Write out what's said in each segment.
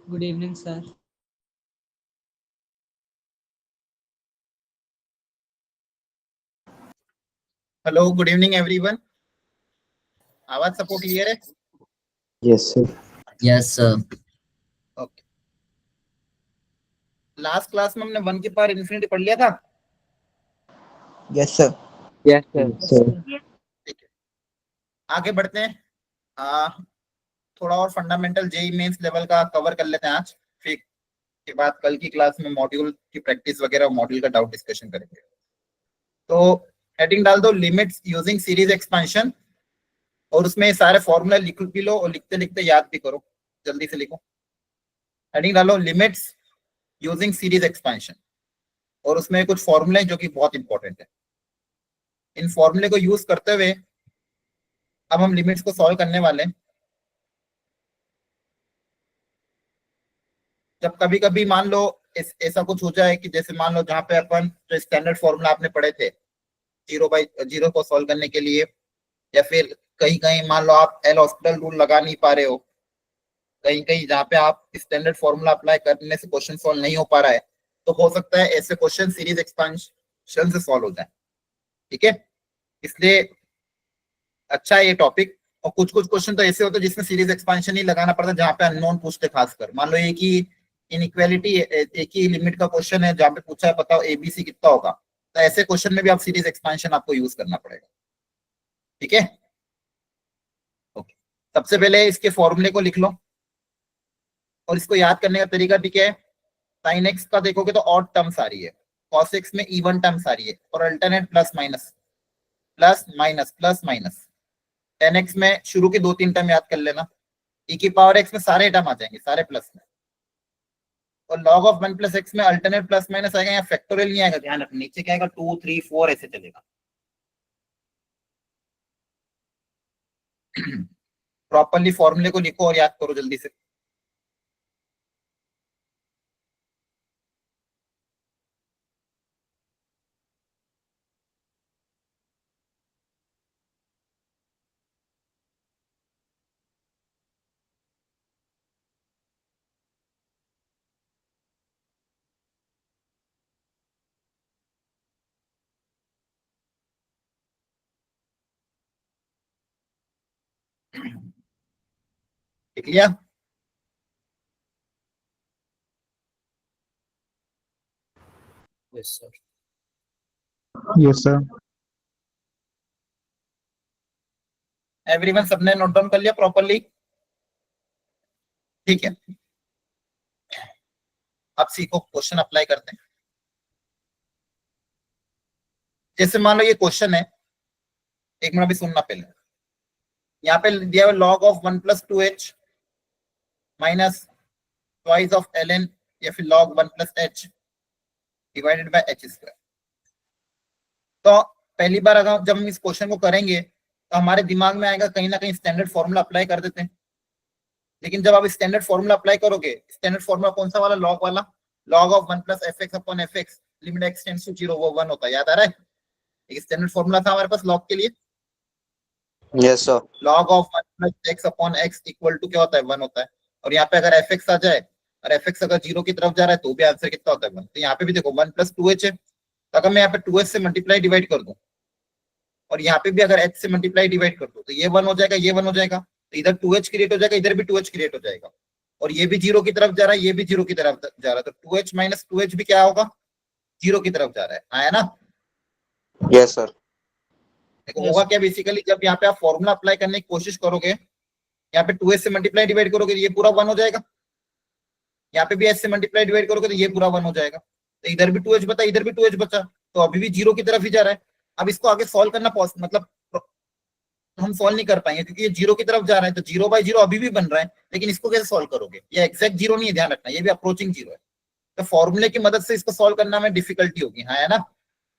Good evening, sir. Hello, good evening everyone. आवाज सबको clear है? Yes, sir. Yes, sir. Okay. Last class में हमने वन की पावर इन्फिनिटी पढ़ लिया था। Yes, sir. Yes, sir. Yes, sir. ठीक है, आगे बढ़ते हैं। थोड़ा और फंडामेंटल जेई मेंस लेवल का कवर कर लेते हैं आज, फिर के बाद कल की क्लास में मॉड्यूल की प्रैक्टिस वगैरह, मॉड्यूल का डाउट डिस्कशन करेंगे। तो हेडिंग डाल दो, लिमिट्स यूजिंग सीरीज एक्सपेंशन, और उसमें सारे फॉर्मूला लिख भी लो और लिखते लिखते याद भी करो, जल्दी से लिखो। हेडिंग डालो, लिमिट्स यूजिंग सीरीज एक्सपेंशन, और उसमें कुछ फॉर्मूले जो कि बहुत इंपॉर्टेंट है। इन फॉर्मूले को यूज करते हुए अब हम लिमिट्स को सॉल्व करने वाले हैं। जब कभी कभी मान लो ऐसा कुछ हो जाए कि जैसे मान लो जहां पे अपन जो स्टैंडर्ड फॉर्मूला आपने पढ़े थे 0/0 को सॉल्व करने के लिए, या फिर कहीं कहीं मान लो आप एल हॉस्पिटल रूल लगा नहीं पा रहे हो, कहीं कहीं जहाँ पे आप स्टैंडर्ड फॉर्मूला अप्लाई करने से क्वेश्चन सॉल्व नहीं हो पा रहा है, तो हो सकता है ऐसे क्वेश्चन सीरीज एक्सपेंशन से सॉल्व हो जाए। ठीक है, इसलिए अच्छा है ये टॉपिक। और कुछ कुछ क्वेश्चन तो ऐसे होते हैं जिसमें सीरीज एक्सपेंशन ही लगाना पड़ता है, जहाँ पे अननोन पूछते, खासकर मान लो एक ही इनइक्वालिटी, एक ही लिमिट का क्वेश्चन है जहाँ पे पूछा है बताओ एबीसी कितना होगा, तो ऐसे क्वेश्चन में भी आप सीरीज एक्सपेंशन आपको यूज करना पड़ेगा। ठीक है, ओके। सबसे पहले इसके फॉर्मूले को लिख लो, और इसको याद करने का तरीका भी क्या है, साइन एक्स का देखोगे तो ऑड टर्म्स आ रही है, कॉस एक्स में इवन टर्म्स आ रही है, और alternate plus minus plus minus plus minus. Ten x में शुरू के 2-3 टर्म याद कर लेना, e की पावर एक्स में सारे टर्म आ जाएंगे, सारे प्लस में, और लॉग ऑफ 1 प्लस एक्स में अल्टरनेट प्लस माइनस आएगा, यहाँ फैक्टोरियल नहीं आएगा, ध्यान रखना, नीचे क्या आएगा 2 3 4 ऐसे चलेगा। प्रॉपरली फॉर्मूले को लिखो और याद करो जल्दी से। लिख लिया? Yes, sir. Yes, sir. Everyone, सबने नोट डाउन कर लिया प्रॉपरली? ठीक है, अब सीखो, क्वेश्चन अप्लाई करते हैं। जैसे मान लो ये क्वेश्चन है, एक मिनट भी सुनना पहले। यहाँ पे दिया हुआ log of 1 plus 2h minus twice of ln, या फिर log 1 plus h divided by h square. तो पहली बार अगर जब हम इस क्वेश्चन को करेंगे तो हमारे दिमाग में आएगा कहीं ना कहीं स्टैंडर्ड फॉर्मूला अप्लाई कर देते हैं। लेकिन जब आप स्टैंडर्ड फॉर्मूला अप्लाई करोगे, स्टैंडर्ड फॉर्मूला कौन सा वाला, लॉग वाला, log of 1 plus f x upon f x limit x tends to 0 वो 1 होता है, याद आ रहा है? एक स्टैंडर्ड फॉर्मूला था हमारे पास लॉग के लिए, Yes, sir. Log of 1 plus x upon x equal to क्या होता है, 1 होता है। और यहाँ पे अगर एफ एक्स आ जाए और एफ एक्स अगर 0 की तरफ जा रहा है तो भी आंसर कितना होता है, 1। तो यहाँ पे भी देखो 1 प्लस 2h है, तो अगर मैं यहाँ पे 2h से मल्टीप्लाई डिवाइड कर दूं और यहाँ पे भी अगर h से मल्टीप्लाई डिवाइड कर दूं, तो ये 1 हो जाएगा, ये 1 हो जाएगा, तो इधर 2h क्रिएट हो जाएगा, इधर भी 2h क्रिएट हो जाएगा, और ये भी 0 की तरफ जा रहा है, ये भी 0 की तरफ जा रहा है, तो 2h माइनस 2h भी क्या होगा, 0 की तरफ जा रहा है, आया ना? Yes, sir. देखो होगा क्या, बेसिकली जब यहाँ पे आप फॉर्मूला अप्लाई करने की कोशिश करोगे, यहाँ पे 2h से मल्टीप्लाई डिवाइड करोगे, ये पूरा 1 हो जाएगा, यहाँ पे भी h से मल्टीप्लाई डिवाइड करोगे तो ये पूरा 1 हो जाएगा, तो इधर भी 2h बचा, इधर भी 2h बचा, तो अभी भी 0 की तरफ ही जा रहा है। अब इसको आगे सॉल्व करना मतलब हम सॉल्व नहीं कर पाएंगे, क्योंकि ये 0 की तरफ जा रहा है, तो 0/0 अभी भी बन रहा है, लेकिन इसको कैसे सॉल्व करोगे, ये एग्जैक्ट 0 नहीं है, ध्यान रखना, ये भी अप्रोचिंग 0 है, तो फॉर्मूले की मदद से इसको सॉल्व करना में डिफिकल्टी होगी। हाँ, है ना?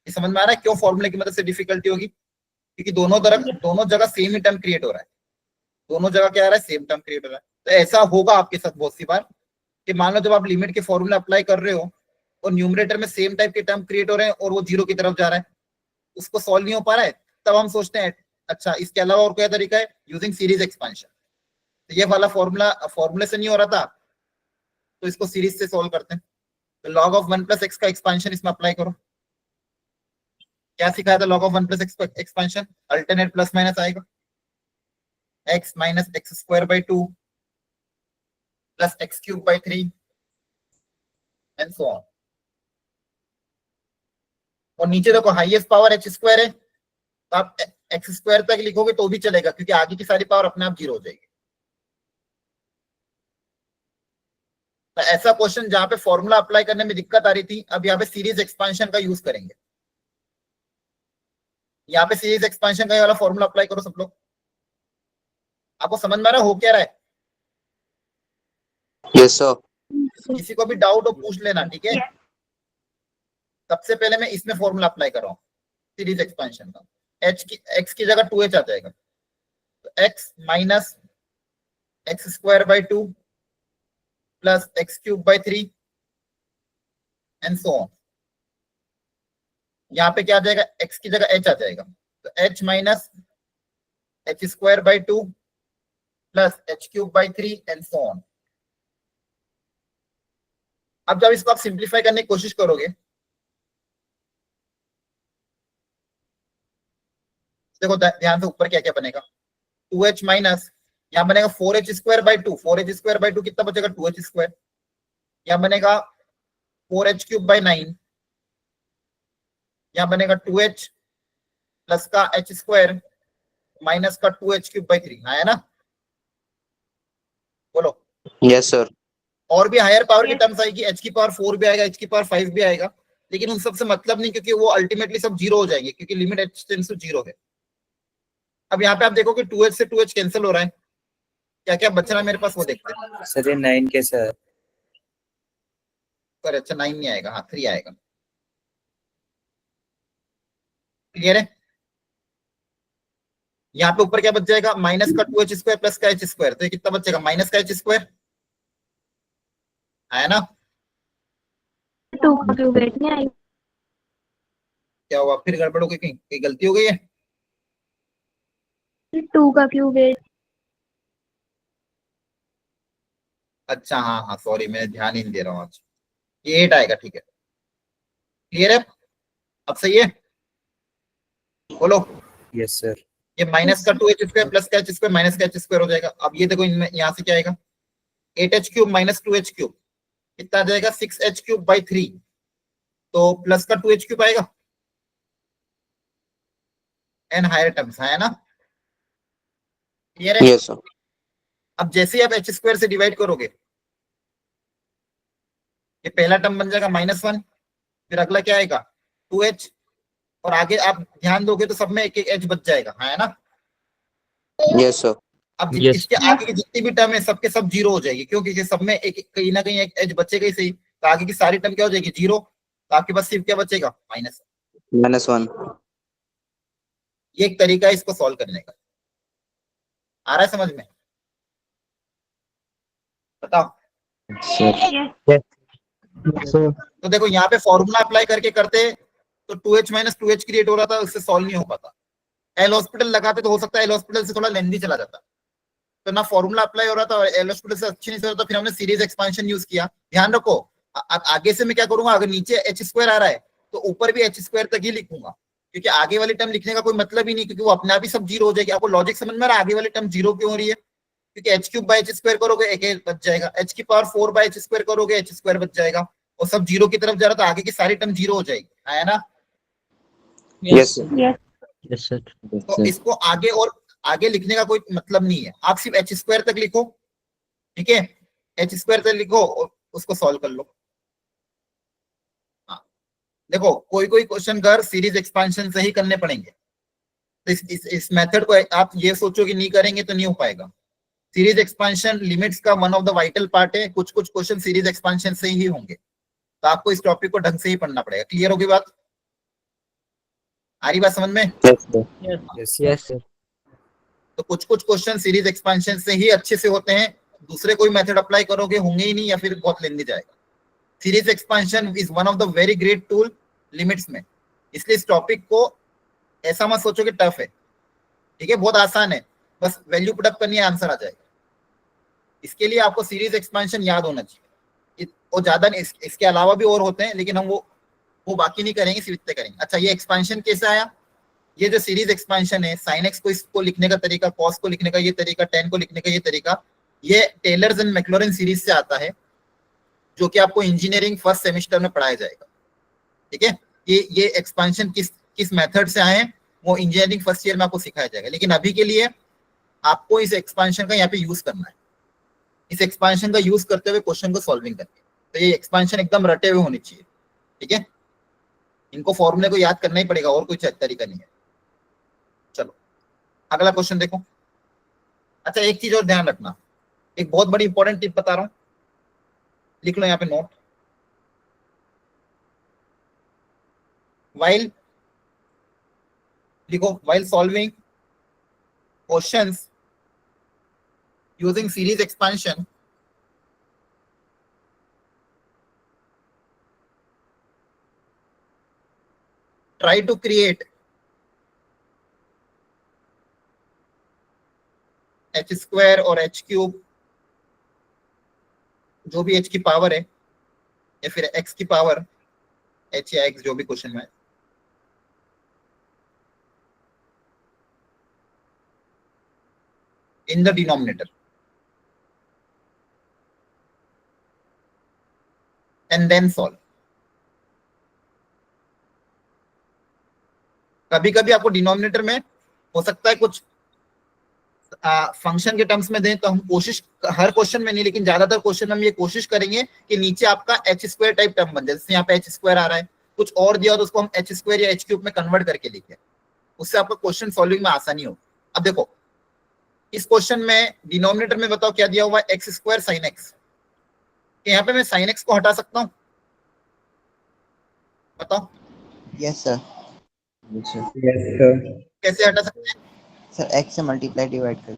ये समझ में आ रहा है क्यों फॉर्मूले की मदद से डिफिकल्टी होगी? क्योंकि दोनों जगह सेम ही टर्म क्रिएट हो रहा है, दोनों जगह क्या आ रहा है, सेम टर्म क्रिएट हो रहा है। तो ऐसा होगा आपके साथ बहुत सी बार कि मान लो जब आप लिमिट के फॉर्मूला अप्लाई कर रहे हो और न्यूमरेटर में सेम टाइप के टर्म क्रिएट हो रहे हैं और वो 0 की तरफ जा रहा है, उसको सॉल्व नहीं हो पा रहा है, तब हम सोचते हैं अच्छा इसके अलावा और क्या तरीका है, यूजिंग सीरीज एक्सपेंशन। तो ये वाला फॉर्मूले से नहीं हो रहा था, तो इसको सीरीज से सॉल्व करते हैं। तो log ऑफ 1 प्लस एक्स का एक्सपेंशन इसमें अप्लाई करो। क्या सिखाया था log ऑफ 1 प्लस एक्स का एक्सपेंशन? अल्टरनेट प्लस माइनस आएगा, x minus x square by 2 plus x cube by 3 and so on. और नीचे देखो हाईएस्ट पावर एच स्क्वायर है, तो आप एक्स स्क्वायर तक लिखोगे तो भी चलेगा, क्योंकि आगे की सारी पावर अपने आप जीरो हो जाएगी। तो ऐसा क्वेश्चन जहां पे फॉर्मूला अप्लाई करने में दिक्कत आ रही थी, अब यहाँ पे सीरीज एक्सपेंशन का यूज करेंगे। यहाँ पे सीरीज एक्सपेंशन का ये वाला फॉर्मूला अप्लाई करो सब लोग। आपको समझ में आ रहा हो क्या रहा है? Yes, sir. किसी को भी डाउट हो पूछ लेना, ठीक है? सबसे पहले मैं इसमें फॉर्मूला अप्लाई कर रहा हूँ सीरीज एक्सपेंशन का। एक्स की जगह 2h आ जाएगा, तो x minus x square by 2 plus x cube by 3 and so on. यहाँ पे क्या आ जाएगा? एक्स की जगह h आ जाएगा, तो h minus H square by 2 plus H cube by 3 and so on. अब जब इसको आप सिंप्लीफाई करने की कोशिश करोगे, देखो ध्यान से ऊपर क्या क्या बनेगा। 2h माइनस यहाँ बनेगा 4h square by 2, 4h square by 2 कितना बचेगा? 2h square. यहाँ बनेगा 4h क्यूब बाई 9, यहाँ बनेगा 2h प्लस का h स्क्वायर माइनस का 2h क्यूब बाई 3, है ना? बोलो। Yes, sir. और भी हायर पावर की टर्म्स आएगी, h की पावर 4 भी आएगा, h की पावर 5 भी आएगा, लेकिन उन सबसे मतलब नहीं, क्योंकि वो अल्टीमेटली सब जीरो हो जाएंगे, क्योंकि limit h tends to zero है। अब यहाँ पे आप देखो कि 2h से 2h कैंसिल हो रहा है, क्या क्या बच रहा है मेरे पास वो देखते हैं। सर ये 9 के सर। पर अच्छा 9 नहीं आएगा, हाँ 3 आएगा। क्लियर है? यहाँ पे ऊपर क्या बच जाएगा? माइनस का 2h स्क्वायर प्लस का h स्क्वायर, तो ये कितना बचेगा? माइनस का h स्क्वायर, है ना? 2 का क्यूब 8 नहीं आई। क्या हुआ फिर? गड़बड़ हो गई, कहीं गलती हो गई है? 2 का क्यूब 8। अच्छा हाँ हाँ सॉरी, मैं ध्यान ही नहीं दे रहा हूँ आज। ये 8 आएगा, ठीक है। क्लियर है? अब सही है? बोलो। Yes sir. ये माइनस का 2h स्क्वायर प्लस का h स्क्वायर माइनस का h स्क्वायर हो जाएगा। अब ये देखो, इनमें यहाँ से क्या आएगा? 8h cube minus 2h cube कितना आ जाएगा? 6h क्यूब बाई 3, तो प्लस का 2h क्यूब आएगा एंड हायर टर्म्स, है ना? क्लियर है? Yes, sir. अब जैसे ही आप h स्क्वायर से डिवाइड करोगे, ये पहला टर्म बन जाएगा -1, फिर अगला क्या आएगा? 2h, और आगे आप ध्यान दोगे तो सब में एक एक h बच जाएगा, है ना? Yes, sir. अब Yes. इसके आगे की जितनी भी टर्म है सबके सब जीरो हो जाएगी, क्योंकि सब में एक कहीं ना कहीं एक एज बचेगा ही सही, तो आगे की सारी टर्म क्या हो जाएगी? जीरो। तो आपके पास सिर्फ क्या बचेगा? माइनस। -1. ये एक तरीका है इसको सॉल्व करने का। आ रहा है समझ में? बताओ। सर तो देखो यहाँ पे फॉर्मूला अप्लाई करके करते तो 2h माइनस 2h क्रिएट हो रहा था, उससे सॉल्व नहीं हो पाता। एल हॉस्पिटल लगाते तो हो सकता है एल हॉस्पिटल से थोड़ा लेंदी चला जाता, तो ना फॉर्मूला अप्लाई हो रहा था और एल हॉस्पिटल से अच्छी नहीं हो रहा था, फिर हमने सीरीज एक्सपेंशन यूज किया। ध्यान रखो, आगे से मैं क्या करूंगा? अगर नीचे h स्क्वायर आ रहा है तो ऊपर भी h स्क्वायर तक ही लिखूंगा, क्योंकि आगे वाली टर्म लिखने का कोई मतलब ही नहीं, क्योंकि वो अपने आप ही सब जीरो हो जाएगी। आपको लॉजिक समझ में आ रहा है आगे वाली टर्म जीरो क्यों हो रही है? क्योंकि h cube by h square करोगे एक बच जाएगा, h की पावर 4 बाई h स्क्वायर करोगे h स्क्वायर बच जाएगा, और सब जीरो की तरफ जा रहा, तो आगे की सारी टर्म जीरो हो जाएगी, है ना? Yes, sir. Yes sir. तो इसको आगे और आगे लिखने का कोई मतलब नहीं है, आप सिर्फ h स्क्वायर तक लिखो, ठीक है? h स्क्वायर तक लिखो और उसको सॉल्व कर लो। हाँ। देखो कोई कोई क्वेश्चन घर सीरीज एक्सपेंशन से ही करने पड़ेंगे, तो इस मेथड को आप ये सोचो कि नहीं करेंगे तो नहीं हो पाएगा। सीरीज एक्सपेंशन लिमिट्स का one of the vital part है, कुछ कुछ क्वेश्चन सीरीज एक्सपेंशन से ही होंगे, तो आपको इस टॉपिक को ढंग से ही पढ़ना पड़ेगा। क्लियर होगी बात? आ रही बात समझ में? Yes, sir. Yes sir. तो कुछ कुछ क्वेश्चन सीरीज एक्सपेंशन से ही अच्छे से होते हैं, दूसरे कोई मेथड अप्लाई करोगे होंगे ही नहीं, या फिर बहुत लेंदी जाएगा। Series expansion is one of the very great tool limits में, इसलिए इस टॉपिक को ऐसा मत सोचो कि टफ है, ठीक है? बहुत आसान है, बस वैल्यू पुट अप करनी है, आंसर आ जाएगा। इसके लिए आपको सीरीज एक्सपेंशन याद होना चाहिए। वो ज्यादा नहीं, इसके अलावा भी और होते हैं, लेकिन हम वो बाकी नहीं करेंगे, सिर्फ इतने करेंगे। अच्छा, ये एक्सपेंशन कैसे आया? ये जो सीरीज एक्सपेंशन है, sin x को इसको लिखने का तरीका, cos को लिखने का ये तरीका, tan को लिखने का ये तरीका, ये टेलर्स एंड मैक्लॉरिन सीरीज से आता है, जो कि आपको इंजीनियरिंग फर्स्ट सेमेस्टर में पढ़ाया जाएगा। ठीक है, ये एक्सपेंशन किस मेथड से आए हैं वो इंजीनियरिंग फर्स्ट ईयर में आपको सिखाया जाएगा। लेकिन अभी के लिए आपको इस एक्सपेंशन का यहाँ पे यूज करना है, इस एक्सपेंशन का यूज करते हुए क्वेश्चन को सॉल्विंग करके। तो ये एक्सपेंशन एकदम रटे हुए होने चाहिए। ठीक है, इनको फॉर्मूले को याद करना ही पड़ेगा, और कोई तरीका नहीं है। चलो अगला क्वेश्चन देखो। अच्छा, एक चीज और ध्यान रखना, एक बहुत बड़ी इंपॉर्टेंट टिप बता रहा हूं, लिख लो यहाँ पे नोट। while लिखो, while solving questions using series expansion, try to create h square और h cube, जो भी h की पावर है, या फिर x की पावर, h या x जो भी क्वेश्चन में, in the denominator and then solve। कभी कभी आपको डिनोमिनेटर में हो सकता है कुछ फंक्शन के टर्म्स में दें, तो हम कोशिश, हर क्वेश्चन में नहीं लेकिन ज्यादातर क्वेश्चन में हम ये कोशिश करेंगे कि नीचे आपका एच स्क्वायर टाइप टर्म बन जाए। जैसे यहाँ पे एच स्क्वायर आ रहा है, कुछ और दिया तो उसको हम एच स्क्वायर या एच क्यूब में कन्वर्ट करके लिखें, उससे आपका क्वेश्चन सॉल्विंग में आसानी हो। अब देखो इस क्वेश्चन में डिनोमिनेटर में बताओ क्या दिया हुआ है, एक्स स्क्वायर साइन एक्स। यहाँ पे मैं साइन एक्स को हटा सकता हूँ, बताओ? Yes sir. कैसे हटा सकते हैं? सर एक्स से मल्टीप्लाई डिवाइड कर।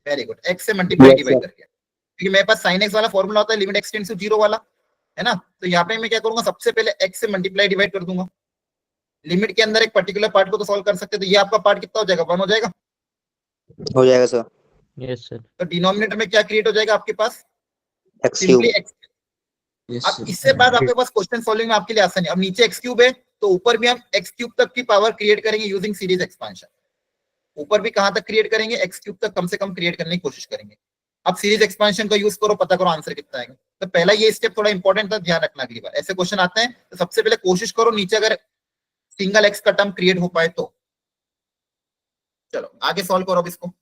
वेरी गुड, एक्स से मल्टीप्लाई डिवाइड करके, क्योंकि मेरे पास साइन एक्स वाला फॉर्मूला होता है लिमिट एक्स टेंड्स टू 0 वाला, है ना। तो यहाँ पे मैं क्या करूंगा, सबसे पहले एक्स से मल्टीप्लाई डिवाइड कर दूंगा। लिमिट के अंदर एक पर्टिकुलर पार्ट को तो सॉल्व कर सकते हैं, तो ये आपका पार्ट कितना हो जाएगा, 1 हो जाएगा। हो जाएगा सर। Yes sir. तो डिनोमिनेटर में क्या क्रिएट हो जाएगा आपके पास, एक्स क्यूब। Simply x. अब इससे बाद आपके पास क्वेश्चन सॉल्विंग में आपके लिए आसानी। अब नीचे एक्स क्यूब है तो ऊपर भी हम एक्स क्यूब तक की पावर क्रिएट करेंगे यूजिंग सीरीज एक्सपेंशन। ऊपर भी कहां तक क्रिएट करेंगे, एक्स क्यूब तक कम से कम क्रिएट करने की कोशिश करेंगे। अब सीरीज एक्सपेंशन का यूज करो, पता करो आंसर कितना आएगा। तो पहला ये स्टेप थोड़ा इंपॉर्टेंट था, ध्यान रखना अगली बार ऐसे क्वेश्चन आते हैं तो सबसे पहले कोशिश करो नीचे अगर सिंगल एक्स का टर्म क्रिएट हो पाए तो। चलो आगे सॉल्व करो अब इसको।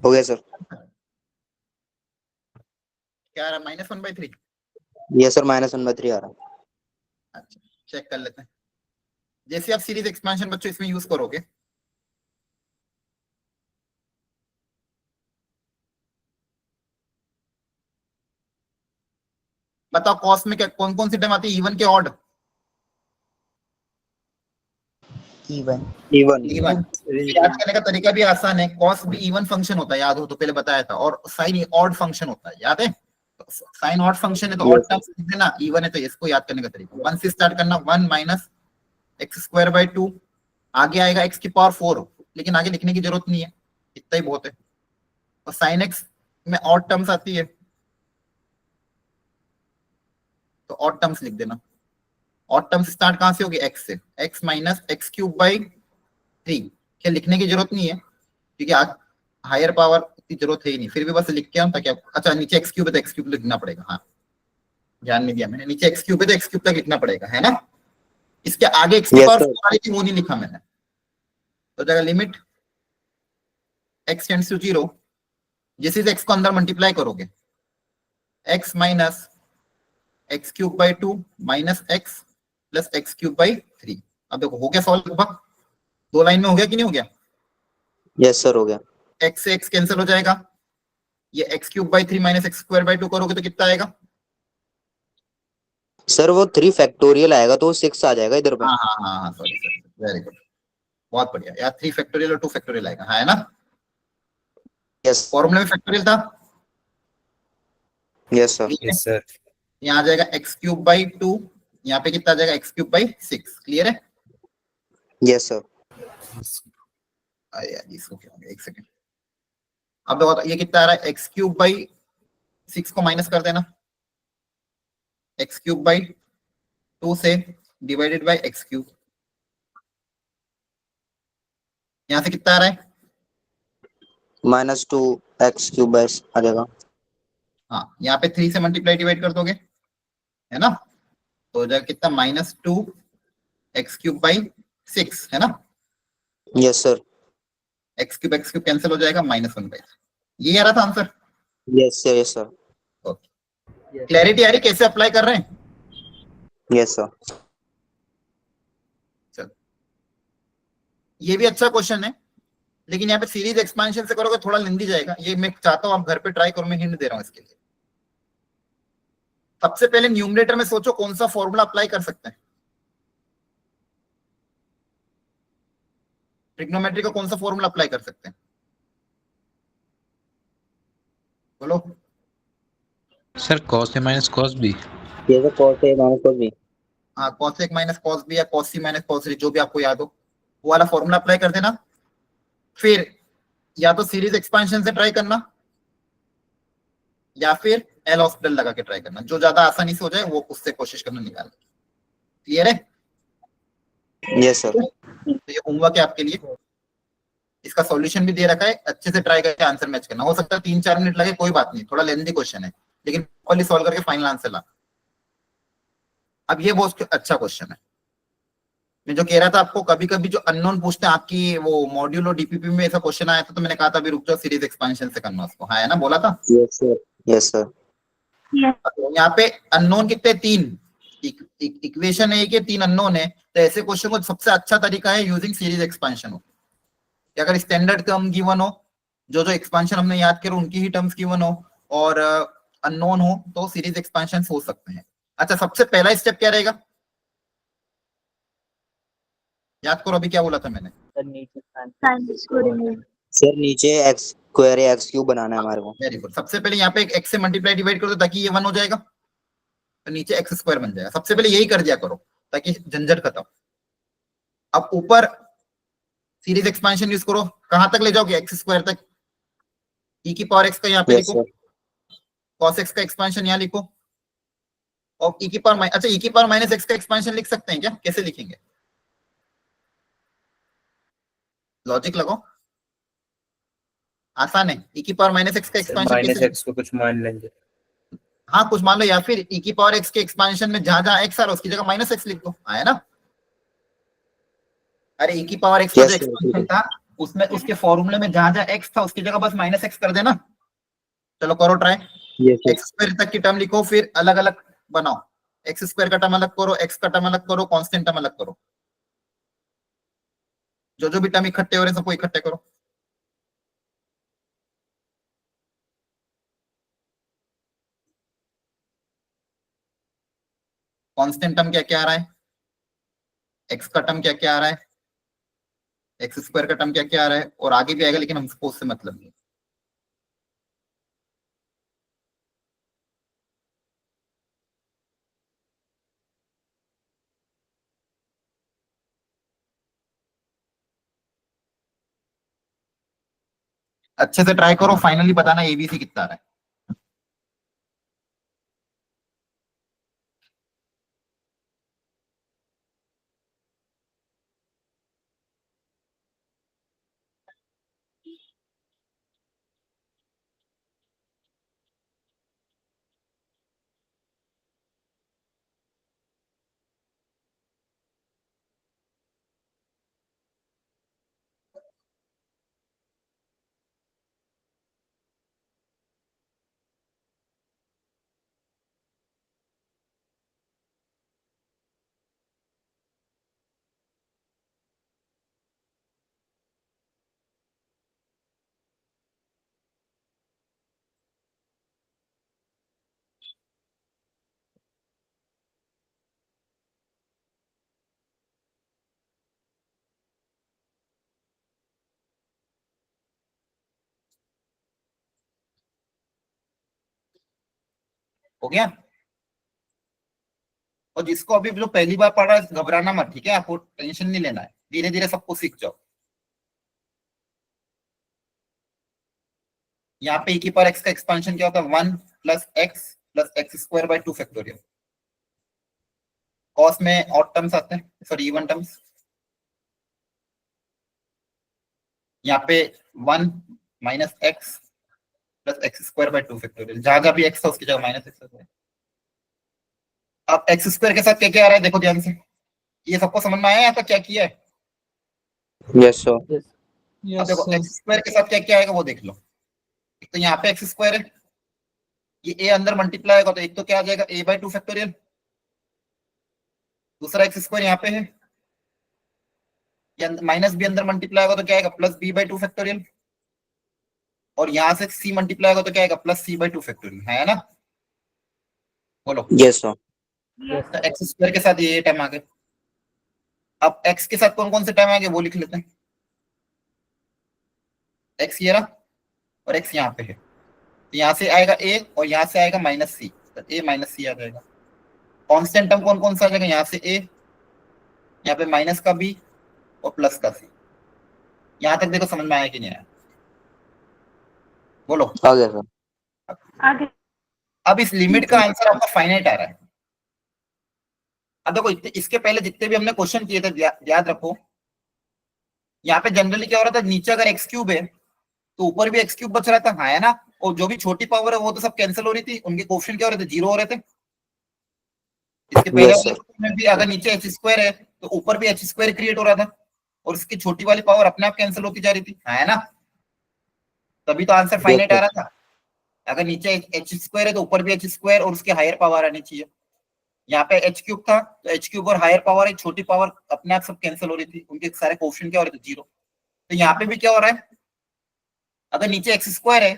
हो गया सर। क्या आ रहा, -1/3? यस सर, -1/3 आ रहा है। अच्छा चेक कर लेते हैं। जैसे आप सीरीज एक्सपेंशन बच्चों इसमें यूज करोगे, बताओ कॉस्ट में क्या कौन कौन सी टर्म आती है, इवन के ऑड? इवन। इवन। इवन। याद करने का तरीका भी आसान है, कॉस भी इवन फंक्शन होता है, याद हो तो पहले बताया था, और साइन ऑड फंक्शन होता है, याद है? साइन ऑड फंक्शन है तो ऑड टर्म्स लिख देना, इवन है तो इसको याद करने का तरीका 1 से स्टार्ट करना, 1 माइनस एक्स स्क्वायर बाय 2, आगे आएगा एक्स की पावर 4, लेकिन आगे लिखने की जरूरत नहीं है, इतना ही बहुत है। और साइन एक्स में ऑड टर्म्स आती है तो ऑड टर्म्स लिख देना। ऑड टर्म्स स्टार्ट कहां से होगी, एक्स से, x minus x cube by 3, क्या लिखने की जरूरत नहीं है क्योंकि हायर पावर की जरूरत है ही नहीं, फिर भी बस लिख के हम ताकि अच्छा नीचे एक्स क्यूब है तो एक्स क्यूब लिखना पड़ेगा, हाँ ध्यान नहीं दिया मैंने, नीचे एक्स क्यूब है तो एक्स क्यूब तक लिखना पड़ेगा, है ना। इसके आगे एक्स की पावर 4 आई थी वो नहीं लिखा मैंने, तो जगह लिमिट x टेंड्स टू 0, जिस इज x को अंदर मल्टीप्लाई करोगे, x minus x cube by 2 minus x plus x cube by 3। अब देखो हो गया सॉल्व लगभग, 2 लाइन में हो गया कि नहीं हो गया? यस सर हो गया। x से x कैंसिल हो जाएगा, ये x cube by 3 minus x square by 2 करोगे तो कितना आएगा? सर वो 3 फैक्टोरियल आएगा तो 6 आ जाएगा इधर पे। हाँ हाँ हाँ हाँ, सॉरी सॉरी, वेरी गुड, बहुत बढ़िया यार। 3 फैक्टोरियल और 2 फैक्टोरियल आएगा, हाँ है ना? यस फॉर्मूले में फैक्टोरियल था, यस सर। Yes, sir. यहाँ आ जाएगा एक्स क्यूब बाई 2, यहाँ पे कितना आ जाएगा एक्स क्यूब बाई 6। क्लियर है? Yes sir. अरे यार इसको क्या हो गया, एक सेकंड। अब देखो तो ये कितना आ रहा है, एक्स क्यूब बाई 6 को माइनस कर देना, एक्स क्यूब बाई 2 से डिवाइडेड बाई एक्स क्यूब, यहाँ से कितना आ रहा है? -2 एक्स क्यूब आ जाएगा। हाँ, यहाँ पे 3 से मल्टीप्लाई डिवाइड कर दोगे, है ना? तो हो जाएगा कितना, -2 एक्स क्यूब बाई 6, है ना? Yes sir. X cube cancel हो जाएगा, -1 बाई 3। ये आ रहा था answer. Yes sir yes sir. Clarity आ रही कैसे अप्लाई कर रहे हैं? Yes sir. चलो, ये भी अच्छा क्वेश्चन है, लेकिन यहाँ पे सीरीज एक्सपेंशन से करोगे थोड़ा लेंदी जाएगा। ये मैं चाहता हूँ आप घर पे ट्राई करो, मैं हिंट दे रहा हूँ इसके लिए। सबसे पहले न्यूमरेटर में सोचो कौन सा फॉर्मूला अप्लाई कर सकते हैं। ट्रिग्नोमेट्री का कौन सा फॉर्मूला अप्लाई कर सकते हैं, बोलो? Sir cos a minus cos b। ये तो cos a minus cos b। हाँ, cos एक माइनस cos बी या cos सी माइनस cos थ्री, जो भी आपको याद हो वो वाला फॉर्मूला अप्लाई कर देना। फिर या तो सीरीज एक्सपेंशन से ट्राई करना या फिर एल हॉस्पिटल लगा के ट्राई करना, जो ज्यादा आसानी से हो जाए वो उससे कोशिश करना निकालना। क्लियर है? Yes sir. तो ये होमवर्क है आपके लिए, इसका सॉल्यूशन भी दे रखा है, अच्छे से ट्राई करके आंसर मैच करना। हो सकता है 3-4 मिनट लगे, कोई बात नहीं, थोड़ा लेंथी क्वेश्चन है, लेकिन प्रॉपर्ली सॉल्व करके फाइनल आंसर ला। अब ये बहुत अच्छा क्वेश्चन है। मैं जो कह रहा था आपको, कभी कभी जो अननोन पूछते हैं आपकी वो मॉड्यूल और डीपीपी में, ऐसा क्वेश्चन आया था तो मैंने कहा था अभी रुक जाओ, सीरीज एक्सपेंशन से करना उसको, हाँ है ना, बोला था। Yes sir yes sir. यहाँ पे अननोन कितने, 3 इक्वेशन है कि 3 अननोन है, तो ऐसे क्वेश्चन को सबसे अच्छा तरीका है यूजिंग सीरीज एक्सपेंशन हो कि अगर स्टैंडर्ड टर्म गिवन हो, जो जो एक्सपेंशन हमने याद करे उनकी ही टर्म्स गिवन हो और अननोन हो, तो सीरीज एक्सपेंशन हो सकते हैं। अच्छा, सबसे पहला स्टेप क्या रहेगा, याद करो अभी क्या बोला था मैंने? सर नीचे एक्स स्क्वायर या एक्स क्यूब बनाना है हमारे को। Very good. सबसे पहले यहाँ पे एक एक्स से मल्टीप्लाई डिवाइड कर दो ताकि ये 1 हो जाएगा, तो नीचे एक्स स्क्वायर बन जाएगा। सबसे पहले यही कर दिया करो ताकि झंझट खत्म। अब ऊपर सीरीज एक्सपेंशन यूज करो, कहां तक ले जाओगे, एक्स स्क्वायर तक। ई की पावर एक्स का यहाँ पे यस लिखो, सर। कॉस एक्स का एक्सपेंशन यहाँ लिखो, और ई की पावर अच्छा ई की पावर माइनस एक्स का एक्सपेंशन लिख सकते हैं क्या, कैसे लिखेंगे? लॉजिक लगाओ, आसान है। ई की पावर माइनस एक्स का Sir, एक्सपेंशन minus कैसे? x को कुछ मान लेंगे। हाँ कुछ मान लो, या फिर ई की पावर एक्स के एक्सपेंशन में जहां जहां एक्स आ रहा है उसकी जगह माइनस एक्स लिख दो, है ना? अरे ई की पावर एक्स का जो यस एक्सपेंशन सर। था उसमें उसके फॉर्मूले में जहां जहां एक्स था उसकी जगह बस माइनस एक्स कर देना। चलो करो try. Yes sir. X square तक की टर्म लिखो, फिर अलग अलग बनाओ। एक्स स्क्वायर का टर्म अलग करो, एक्स का टर्म अलग करो, कांस्टेंट टर्म अलग करो, जो जो भी टर्म इकट्ठे हो रहे हैं सबको इकट्ठे करो। कांस्टेंट टर्म क्या क्या आ रहा है, एक्स का टर्म क्या क्या आ रहा है, एक्स स्क्वायर का टर्म क्या क्या आ रहा है, और आगे भी आएगा लेकिन हमको उससे मतलब नहीं। अच्छे से ट्राई करो, फाइनली बताना एबीसी कितना आ रहा है। हो गया। और जिसको अभी जो पहली बार पढ़ रहा है घबराना मत, ठीक है, आपको टेंशन नहीं लेना है, धीरे धीरे सबको सीख जाओ। यहाँ पे e की पावर x का एक्सपांशन क्या होता है, 1 plus x square by 2 factorial. Cos में ऑड टर्म्स आते हैं, सॉरी इवन टर्म्स। यहाँ पे 1 minus x plus x square by 2 factorial, जहां जहां भी x था उसकी जगह माइनस एक्स है। अब एक्स स्क्वायर के साथ क्या क्या आ रहा है देखो ध्यान से, ये सबको समझ में आया यहाँ तक क्या किया है? Yes sir. अब देखो एक्स स्क्वायर के साथ क्या क्या आएगा वो देख लो। एक तो यहाँ पे एक्स स्क्वायर है, ये a अंदर मल्टीप्लाई होगा तो एक तो क्या आ जाएगा a बाई 2 फैक्टोरियल, दूसरा एक्स स्क्वायर यहाँ पे है, माइनस बी अंदर मल्टीप्लाई होगा तो क्या आएगा प्लस बी बाई 2 फैक्टोरियल, और यहाँ से c मल्टीप्लाई होगा तो क्या आएगा प्लस c बाई 2 फैक्टोरियल, है ना? बोलो। Yes sir. तो एक्स स्क्वायर के साथ ये टर्म आ गए। अब x के साथ कौन कौन से टर्म आ गए वो लिख लेते हैं। x ये रहा और x यहाँ पे है, तो यहाँ से आएगा a और यहाँ से आएगा माइनस सी, तो a माइनस सी आ जाएगा। कांस्टेंट टर्म कौन कौन सा आ जाएगा, यहाँ से a, यहाँ पे माइनस का b और प्लस का c। यहाँ तक देखो समझ में आया कि नहीं आया? बोलो। आ गया सर। आगे। अब इस लिमिट का आंसर आपका फाइनाइट आ रहा है। अब देखो इसके पहले जितने भी हमने क्वेश्चन किए थे याद रखो, यहाँ पे जनरली क्या हो रहा था, नीचे अगर एक्स क्यूब है तो ऊपर भी एक्स क्यूब बच रहा था, हाँ है ना? और जो भी छोटी पावर है वो तो सब कैंसिल हो रही थी, उनके कोएफिशिएंट क्या हो रहे थे, जीरो हो रहे थे। इसके पहले Yes, sir. में भी अगर नीचे एच स्क्वायर है तो ऊपर भी एच स्क्वायर क्रिएट हो रहा था, और इसकी छोटी वाली पावर अपने आप कैंसिल होती जा रही थी, हाँ है ना? तभी तो आंसर फाइनाइट sir. आ रहा था। अगर नीचे एच स्क्वायर है तो ऊपर भी एच स्क्वायर और उसकी हायर पावर आनी चाहिए। यहाँ पे एच क्यूब था तो एच क्यूब और हायर पावर एक छोटी पावर अपने आप सब कैंसिल हो रही थी, उनके सारे कोएफिशिएंट क्या हो रहे थे, जीरो। तो यहाँ पे भी क्या हो रहा है, अगर नीचे एक्स स्क्वायर है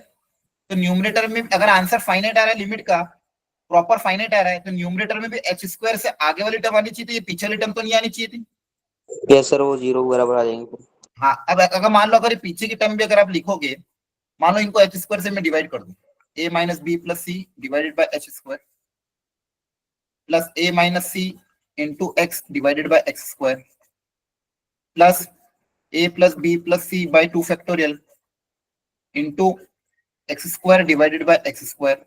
तो न्यूमरेटर में अगर आंसर फाइनाइट आ रहा है, लिमिट का प्रॉपर फाइनाइट आ रहा है, तो न्यूमरेटर में भी एच स्क्वायर से आगे वाली टर्म आनी चाहिए थी, ये पीछे वाली टर्म तो नहीं आनी चाहिए थी। यस सर, वो जीरो बराबर आ जाएंगे। हाँ, अब अगर मान लो अगर पीछे की टर्म भी अगर आप लिखोगे, मान लो इनको एच स्क्वायर से मैं डिवाइड कर दूं, a minus B plus c divided by h square plus a minus c into x divided by x square plus a plus B plus C by 2 factorial into x square divided by x square,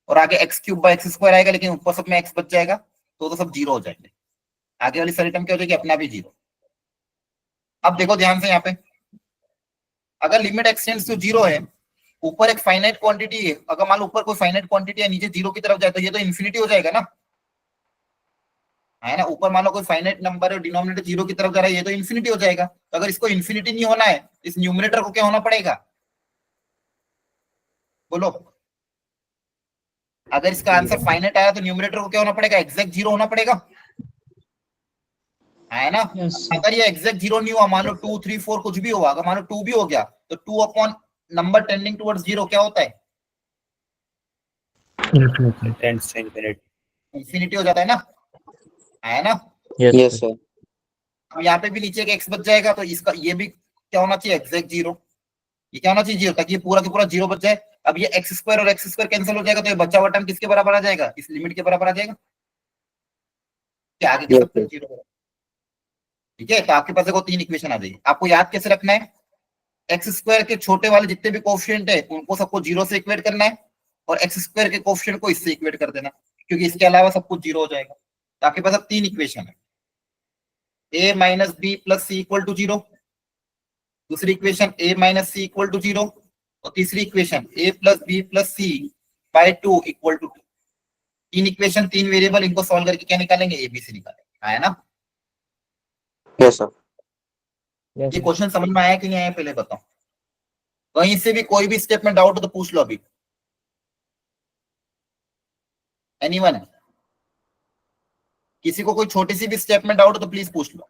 और आगे x cube by x square आएगा, लेकिन ऊपर सब में x बच जाएगा तो सब जीरो हो जाएंगे, आगे वाली सारी टर्म क्या हो जाएगी, अपना भी जीरो। अब देखो ध्यान से यहाँ पे, अगर लिमिट एक्सटेंड्स टू जीरो है, ऊपर एक फाइनाइट क्वांटिटी है, अगर मान लो ऊपर कोई फाइनाइट क्वांटिटी है नीचे जीरो की तरफ जाए तो ये तो इन्फिनिटी हो जाएगा ना, है ना? ऊपर मान लो कोई फाइनाइट नंबर है, डिनोमिनेटर जीरो की तरफ जा रहा है, ये तो इन्फिनिटी हो जाएगा। तो अगर इसको इन्फिनिटी नहीं होना है, इस न्यूमरेटर को क्या होना पड़ेगा, बोलो। अगर इसका आंसर फाइनाइट आया तो न्यूमरेटर को क्या होना पड़ेगा, एग्जैक्ट जीरो होना पड़ेगा, है ना? अगर ये एग्जैक्ट जीरो नहीं हुआ, मान लो 2 3 4 कुछ भी हुआ, अगर मान लो 2 भी हो गया तो 2 upon number tending towards zero क्या होता है, टेंस टू इनफिनिट। इंफिनिटी हो जाता है ना, है ना? Yes sir. अब यहाँ पे भी नीचे एक एक्स बच जाएगा, तो इसका ये भी क्या होना चाहिए, एग्जैक्ट जीरो। ये क्या होना चाहिए, जीरो, ताकि ये पूरा का पूरा जीरो बच जाए। अब ये एक्स स्क्वायर और एक्स स्क्वायर कैंसिल हो जाएगा, तो ये बचा हुआ टर्म किसके बराबर आ जाएगा, इस लिमिट के बराबर आ जाएगा, क्या आगे के सब टर्म जीरो बराबर। ठीक है, तो आपके पास देखो 3 इक्वेशन आ जाएगी। आपको याद कैसे रखना है, एक्स स्क्वायर के छोटे वाले जितने भी कोएफिशिएंट है उनको सबको जीरो से इक्वेट करना है, और एक्स स्क्वायर के कोएफिशिएंट को इससे इक्वेट कर देना, क्योंकि इसके अलावा सब कुछ जीरो हो जाएगा। तो आपके पास अब 3 इक्वेशन है, a minus B plus C equal to zero, दूसरी equation a minus C equal to zero, और तीसरी equation a plus B plus C by 2 equal to 2। 3 equation 3 variable, इनको सॉल्व करके क्या निकालेंगे, ABC निकालेंगे, है ना? Yes sir. ये क्वेश्चन समझ में आया कि नहीं आया पहले बताओ। कहीं से भी कोई भी स्टेप में डाउट हो तो पूछ लो अभी। एनीवन, किसी को कोई छोटी सी भी स्टेप में डाउट हो तो प्लीज पूछ लो।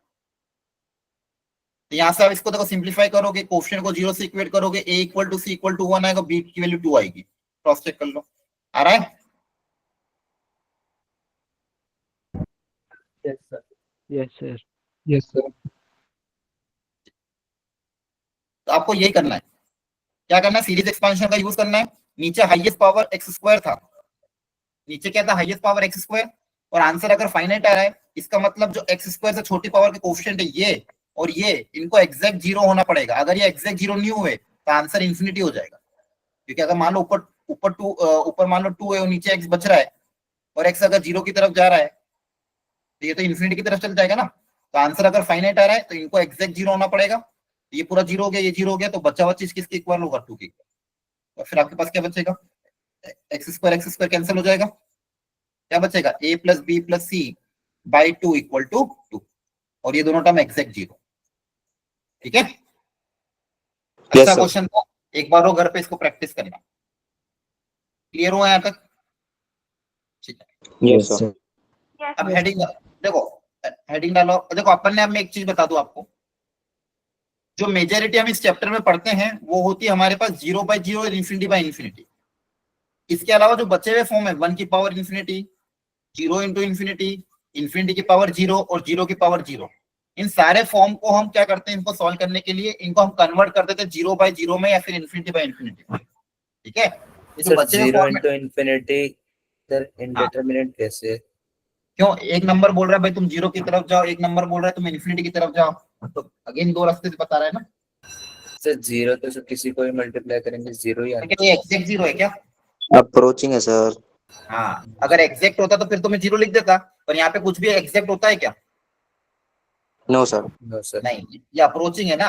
तो यहाँ से आप इसको देखो सिंप्लीफाई करोगे, कोएफिशिएंट को जीरो से इक्वेट करोगे, a equal to c equal to 1 आएगा, b की वैल्यू 2 आएगी, क्रॉस चेक कर लो, आ रहा है? Yes sir. Yes sir. Yes sir. तो आपको यही करना है, क्या करना है, सीरीज एक्सपेंशन का यूज करना है। नीचे हाईएस्ट पावर एक्स स्क्वायर था, नीचे क्या था, हाईएस्ट पावर एक्स स्क्वायर, और आंसर अगर फाइनाइट आ रहा है इसका मतलब जो एक्स स्क्वायर से छोटी पावर के कोफिशिएंट है ये और ये, इनको एग्जैक्ट जीरो होना पड़ेगा। अगर ये एग्जैक्ट जीरो नहीं हुए तो आंसर इंफिनिटी हो जाएगा, क्योंकि अगर मान लो ऊपर मान लो 2 है और नीचे एक्स बच रहा है और एक्स अगर जीरो की तरफ जा रहा है तो ये तो इन्फिनिटी की तरफ चल जाएगा ना। तो आंसर अगर फाइनाइट आ रहा है तो इनको एग्जैक्ट जीरो होना पड़ेगा। ये पूरा जीरो हो गया, ये जीरो हो गया, तो बचा हुआ चीज किसके इक्वल होगा, 2 के। और फिर आपके पास क्या बचेगा, एक्स स्क्वायर कैंसिल हो जाएगा, क्या बचेगा, a plus B plus c by 2 equal to 2, और ये दोनों टर्म एग्जैक्ट जीरो। ठीक है, अच्छा क्वेश्चन था, एक बार वो घर पे इसको प्रैक्टिस करना। क्लियर हुआ यहाँ तक? ठीक है, यस सर। अब हेडिंग देखो, हेडिंग डालो। देखो अपन ने, अब मैं एक चीज बता दूं आपको, जो मेजॉरिटी हम इस चैप्टर में पढ़ते हैं वो होती है हमारे पास 0/0 और इन्फिनिटी बाय इन्फिनिटी। इसके अलावा जो बचे हुए फॉर्म है 1 की power infinity, 0 into infinity, infinity की पावर 0 और 0 की पावर 0, इन सारे फॉर्म को हम क्या करते हैं, इनको सॉल्व करने के लिए इनको हम कन्वर्ट कर देते हैं 0/0 में या फिर इन्फिनिटी बाय इन्फिनिटी में। ठीक है, ये जो सर बचे हुए 0 form into infinity sir indeterminate कैसे? क्यों, एक नंबर बोल रहा है भाई तुम 0 की तरफ जाओ, एक नंबर बोल रहा है तुम इन्फिनिटी की तरफ जाओ, तो अगेन दो रास्ते से बता रहा है ना। सर 0 तो सर किसी को भी मल्टीप्लाई करेंगे 0 ही आना लेकिन ये एग्जैक्ट 0 है क्या? अप्रोचिंग है सर। हाँ, अगर एग्जैक्ट होता तो फिर तो मैं 0 लिख देता, पर यहाँ पे कुछ भी एग्जैक्ट होता है क्या? No sir. No sir. नहीं, ये अप्रोचिंग है ना,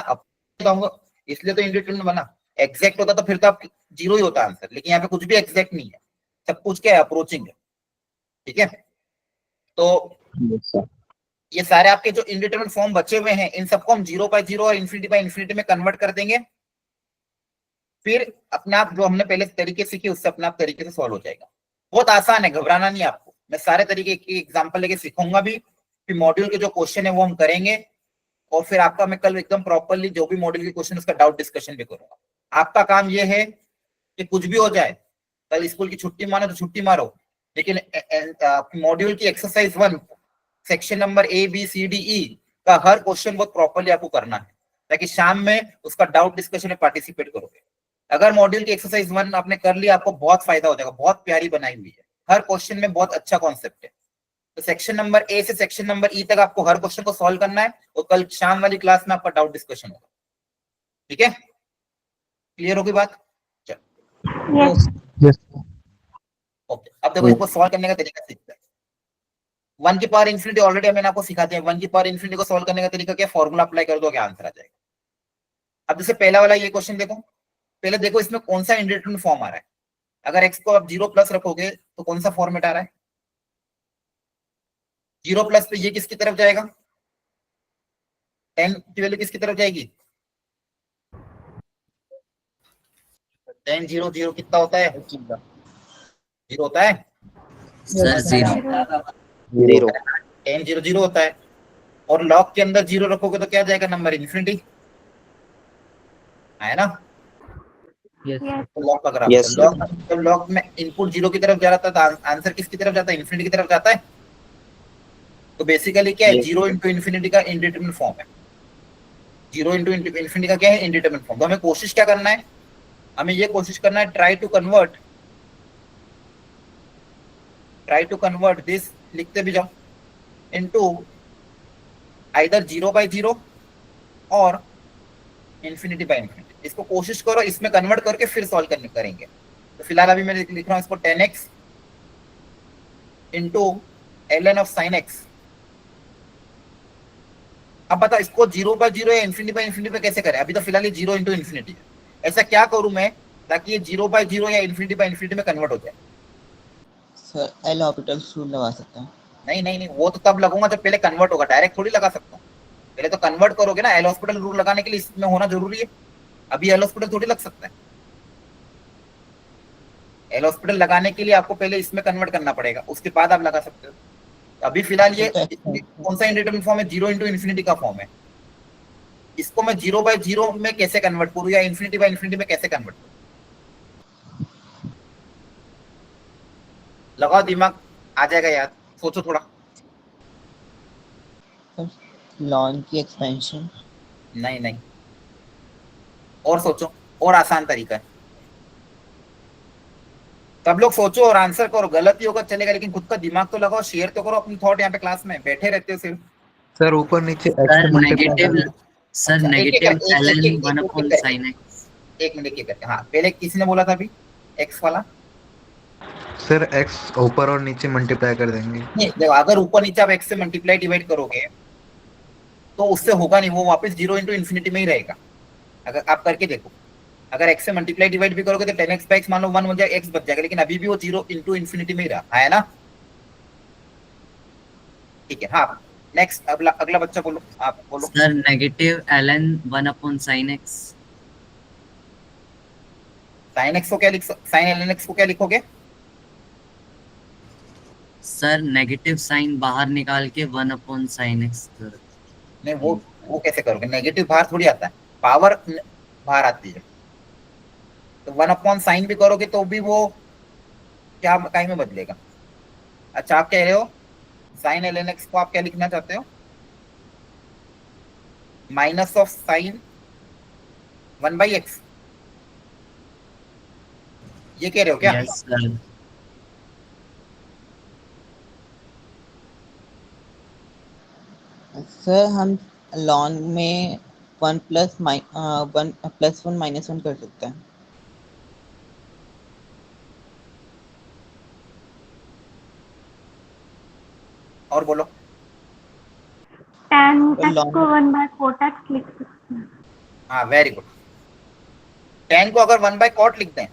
इसलिए तो इंडिटरमिनेट बना। एग्जैक्ट होता तो फिर तो आप 0 ही होता आंसर, लेकिन यहाँ पे कुछ भी एग्जैक्ट नहीं है, सब कुछ क्या है, अप्रोचिंग है। ठीक है, तो ये सारे आपके जो इंडिटरमिनेट फॉर्म बचे हुए हैं इन सबको हम 0/0 और इन्फिनिटी बाय इन्फिनिटी में कन्वर्ट कर देंगे, फिर अपने आप जो हमने पहले तरीके सीखे उससे अपने आप तरीके से सॉल्व हो जाएगा। बहुत आसान है, घबराना नहीं आपको, मैं सारे तरीके की एग्जांपल लेके सिखाऊंगा भी, फिर मॉड्यूल के जो क्वेश्चन है वो हम करेंगे, और फिर आपका मैं कल एकदम प्रॉपरली जो भी मॉड्यूल के क्वेश्चन उसका डाउट डिस्कशन भी करूंगा। आपका काम ये है कि कुछ भी हो जाए, कल स्कूल की छुट्टी मानो तो छुट्टी मारो, लेकिन मॉड्यूल की एक्सरसाइज 1 सेक्शन नंबर ABCDE का हर क्वेश्चन बहुत प्रॉपरली आपको करना है, ताकि शाम में उसका डाउट डिस्कशन में पार्टिसिपेट करोगे। अगर मॉड्यूल की एक्सरसाइज 1 आपने कर लिया, आपको बहुत फायदा हो जाएगा, बहुत प्यारी बनाई हुई है, हर क्वेश्चन में बहुत अच्छा कॉन्सेप्ट है। तो सेक्शन नंबर A से सेक्शन नंबर E तक आपको हर क्वेश्चन को सॉल्व करना है, और कल शाम वाली क्लास में आपका डाउट डिस्कशन होगा। ठीक है, क्लियर होगी बात? यस। ओके, अब देखो इसको सॉल्व करने का तरीका सीखते हैं। 1 की पावर इन्फिनिटी ऑलरेडी मैंने आपको सिखा दिया। 1 की पावर इन्फिनिटी को सॉल्व करने का तरीका क्या, फॉर्मूला अप्लाई कर दो, क्या आंसर आ जाएगा। अब जैसे पहला वाला ये क्वेश्चन देखो, पहले देखो इसमें कौन सा इंडिटरमिनेट फॉर्म आ रहा है। अगर x को आप 0 प्लस रखोगे तो कौन सा फॉर्मेट आ रहा है, 0 प्लस पे ये किसकी तरफ जाएगा, 10 की वैल्यू किसकी तरफ जाएगी, 10 0 0 कितना होता है, 0 होता है सर 0 जीरो। 10 0 0 होता है, और लॉग के अंदर 0 रखोगे तो क्या जाएगा नंबर, इन्फिनिटी है ना। लॉग पकड़ा, Yes. जब लॉग में इनपुट 0 की तरफ जा रहा था तो आंसर किसकी तरफ जाता है, इन्फिनिटी की तरफ जाता है। तो बेसिकली क्या है, Yes. 0 इंटू इन्फिनिटी का इंडिटरमिनेट फॉर्म है, 0 इंटू इन्फिनिटी का क्या है, इंडिटरमिनेट फॉर्म। तो हमें कोशिश क्या करना है, हमें ये कोशिश करना है, ट्राई टू कन्वर्ट दिस, लिखते भी जाओ, इनटू आइदर 0/0 और इन्फिनिटी बाय इन्फिनिटी। इसको कोशिश करो इसमें कन्वर्ट करके फिर सॉल्व करेंगे। तो फिलहाल अभी मैं लिख रहा हूँ इसको 10x into ln of sin x। अब बता इसको 0/0 या इन्फिनिटी बाय इन्फिनिटी पे कैसे करें, अभी तो फिलहाल ये 0 इंटू इन्फिनिटी है। ऐसा क्या करूं मैं ताकि ये 0/0 या इन्फिनिटी बाय इन्फिनिटी में कन्वर्ट हो जाए। सर एल ऑर्बिटल रूल लगा सकते हैं। नहीं, वो तो तब लगूंगा जब पहले कन्वर्ट होगा, डायरेक्ट थोड़ी लगा सकता हूँ। पहले तो कन्वर्ट करोगे ना, एल हॉस्पिटल रूल लगाने के लिए इसमें होना जरूरी है। अभी एल हॉस्पिटल थोड़ी लग सकता है, एल हॉस्पिटल लगाने के लिए आपको पहले इसमें कन्वर्ट करना पड़ेगा, उसके बाद आप लगा सकते हो। अभी फिलहाल ये कौन सा इंडिटरमिनेट फॉर्म है, 0 इंटू इन्फिनिटी का फॉर्म है। इसको मैं 0/0 में कैसे कन्वर्ट करूं या इन्फिनिटी बाय इन्फिनिटी में कैसे कन्वर्ट करूं, लगाओ दिमाग, आ जाएगा याद, सोचो थोड़ा। लॉन की एक्सपेंशन। नहीं, और सोचो, और आसान तरीका है। सब लोग सोचो और आंसर करो, गलत ही होगा चलेगा, लेकिन खुद का दिमाग तो लगाओ, शेयर तो करो अपनी थॉट यहाँ पे क्लास में, बैठे रहते हो सिर्फ। सर ऊपर नीचे एक्स सर से मल्टीप्लाई नेगेटिव करना। सर अच्छा, नेगेटिव ln 1 एक अपॉन करके, sin x। एक मिनट एक करके। हाँ, पहले किसी ने बोला था अभी एक्स वाला? सर एक्स ऊपर और नीचे मल्टीप्लाई कर देंगे। नहीं देखो, अगर ऊपर नीचे आप एक्स से मल्टीप्लाई डिवाइड करोगे तो उससे होगा नहीं, वो वापस 0 इंटू इन्फिनिटी में ही रहेगा। अगर आप करके देखो, अगर एक्स से मल्टीप्लाई डिवाइड भी करोगे तो 10x बाय x मान लो 1 हो जाएगा, x बच जाएगा, लेकिन अभी भी वो 0 इंटू इन्फिनिटी में ही रहा है ना। ठीक है, हाँ नेक्स्ट, अगला बच्चा बोलो, आप बोलो। Sir negative ln 1 upon sin x। Sine x को क्या लिख, साइन एल एन एक्स को क्या लिखोगे? सर नेगेटिव साइन बाहर निकाल के 1 अपॉन sin x कर। नहीं वो कैसे करोगे? नेगेटिव बाहर थोड़ी आता है, पावर बाहर आती है। तो 1 अपॉन साइन भी करोगे तो भी वो क्या काय में बदलेगा? अच्छा, आप कह रहे हो साइन एल एन एक्स को आप क्या लिखना चाहते हो? माइनस ऑफ साइन 1/x, ये कह रहे हो क्या? Yes sir. सर हम लॉन में 1 + 1 -1 कर सकते हैं। और बोलो। tan तो x लॉन को 1/cot x लिख सकते हैं। हाँ वेरी गुड। tan को अगर 1/cot लिख दें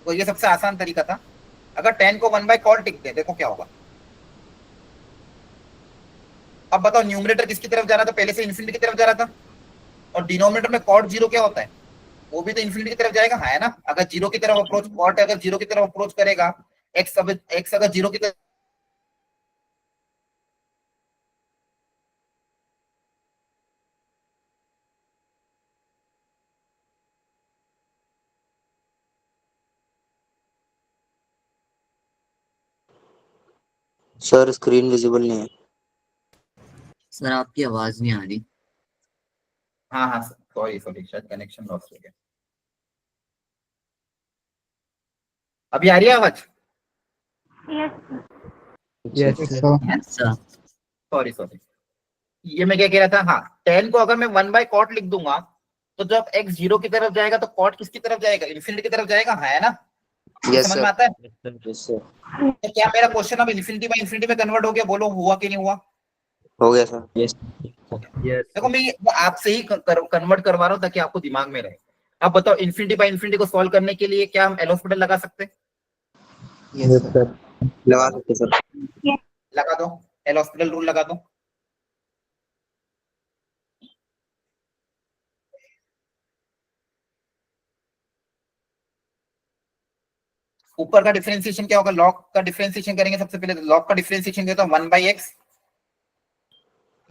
तो ये सबसे आसान तरीका था। अगर tan को 1/cot लिख दें, देखो क्या होगा। अब बताओ, न्यूमरेटर किसकी तरफ जा रहा था? पहले से इन्फिनिटी की तरफ जा रहा था, और डिनोमिनेटर में cot 0 क्या होता है? वो भी तो इन्फिनिटी की तरफ जाएगा, है ना। अगर 0 की तरफ अप्रोच, cot अगर 0 की तरफ अप्रोच करेगा, x अगर 0 की तरफ, सर स्क्रीन विजिबल नहीं है। सर आपकी आवाज नहीं आ रही। हाँ हाँ सॉरी शायद कनेक्शन लॉस हो गया। अभी आ रही है आवाज? यस यस सर सॉरी ये मैं क्या कह रहा था, हाँ tan को अगर मैं 1/cot लिख दूंगा तो जब x 0 की तरफ जाएगा तो cot किसकी तरफ जाएगा? इन्फिनिटी की तरफ जाएगा, है ना। यस समझ सर। में आता है? Yes sir. तो क्या मेरा क्वेश्चन अब इन्फिनिटी बाय इन्फिनिटी में कन्वर्ट हो गया? बोलो हुआ कि नहीं हुआ? हो गया सर। यस। देखो मैं ये आपसे ही कन्वर्ट करवा रहा हूँ ताकि आपको दिमाग में रहे। अब बताओ, इन्फिनिटी बाय इन्फिनिटी को सॉल्व करने के लिए क्या हम एल हॉस्पिटल लगा सकते हैं? Yes sir. लगा सकते सर। लगा दो, एल हॉस्पिटल रूल लगा दो। ऊपर का डिफरेंशिएशन क्या होगा? लॉग का डिफरेंशिएशन करेंगे सबसे पहले। लॉग का डिफरेंशिएशन क्या होता है? 1/x,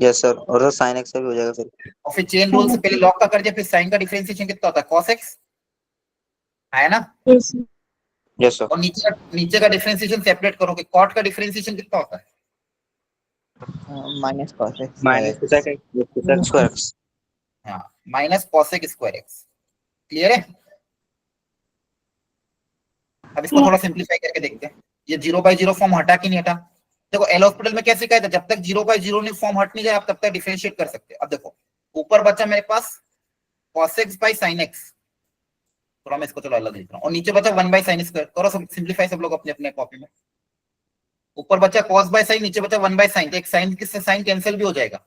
yes sir. और सर साइन एक्स का भी हो जाएगा सर। और फिर चेन रूल से पहले लॉग का कर दिया, फिर साइन का डिफरेंशिएशन कितना होता है? cos x, है ना। Yes sir. और नीचे का डिफरेंशिएशन सेपरेट करोगे, कॉट का डिफरेंशिएशन कितना होता है? Minus cos x minus cosec x square x. हाँ, minus cosec square x। Clear है? अब इसको थोड़ा सिंप्लीफाई करके देखते हैं। ये 0/0 फॉर्म हटा कि नहीं हटा? देखो एल हॉस्पिटल में क्या सिखाया था, जब तक 0/0 नहीं फॉर्म हट नहीं जाए आप तब तक डिफरेंशिएट कर सकते हैं। अब देखो ऊपर बचा मेरे पास cos x by sin x, थोड़ा मैं इसको चलो अलग लिख रहा हूँ, और नीचे बचा 1/sin स्क्वायर। करो सिंप्लीफाई सब लोग अपने अपने कॉपी में। ऊपर बचा cos by sin, नीचे बचा 1/sin। तो एक साइन किससे साइन कैंसिल भी हो जाएगा,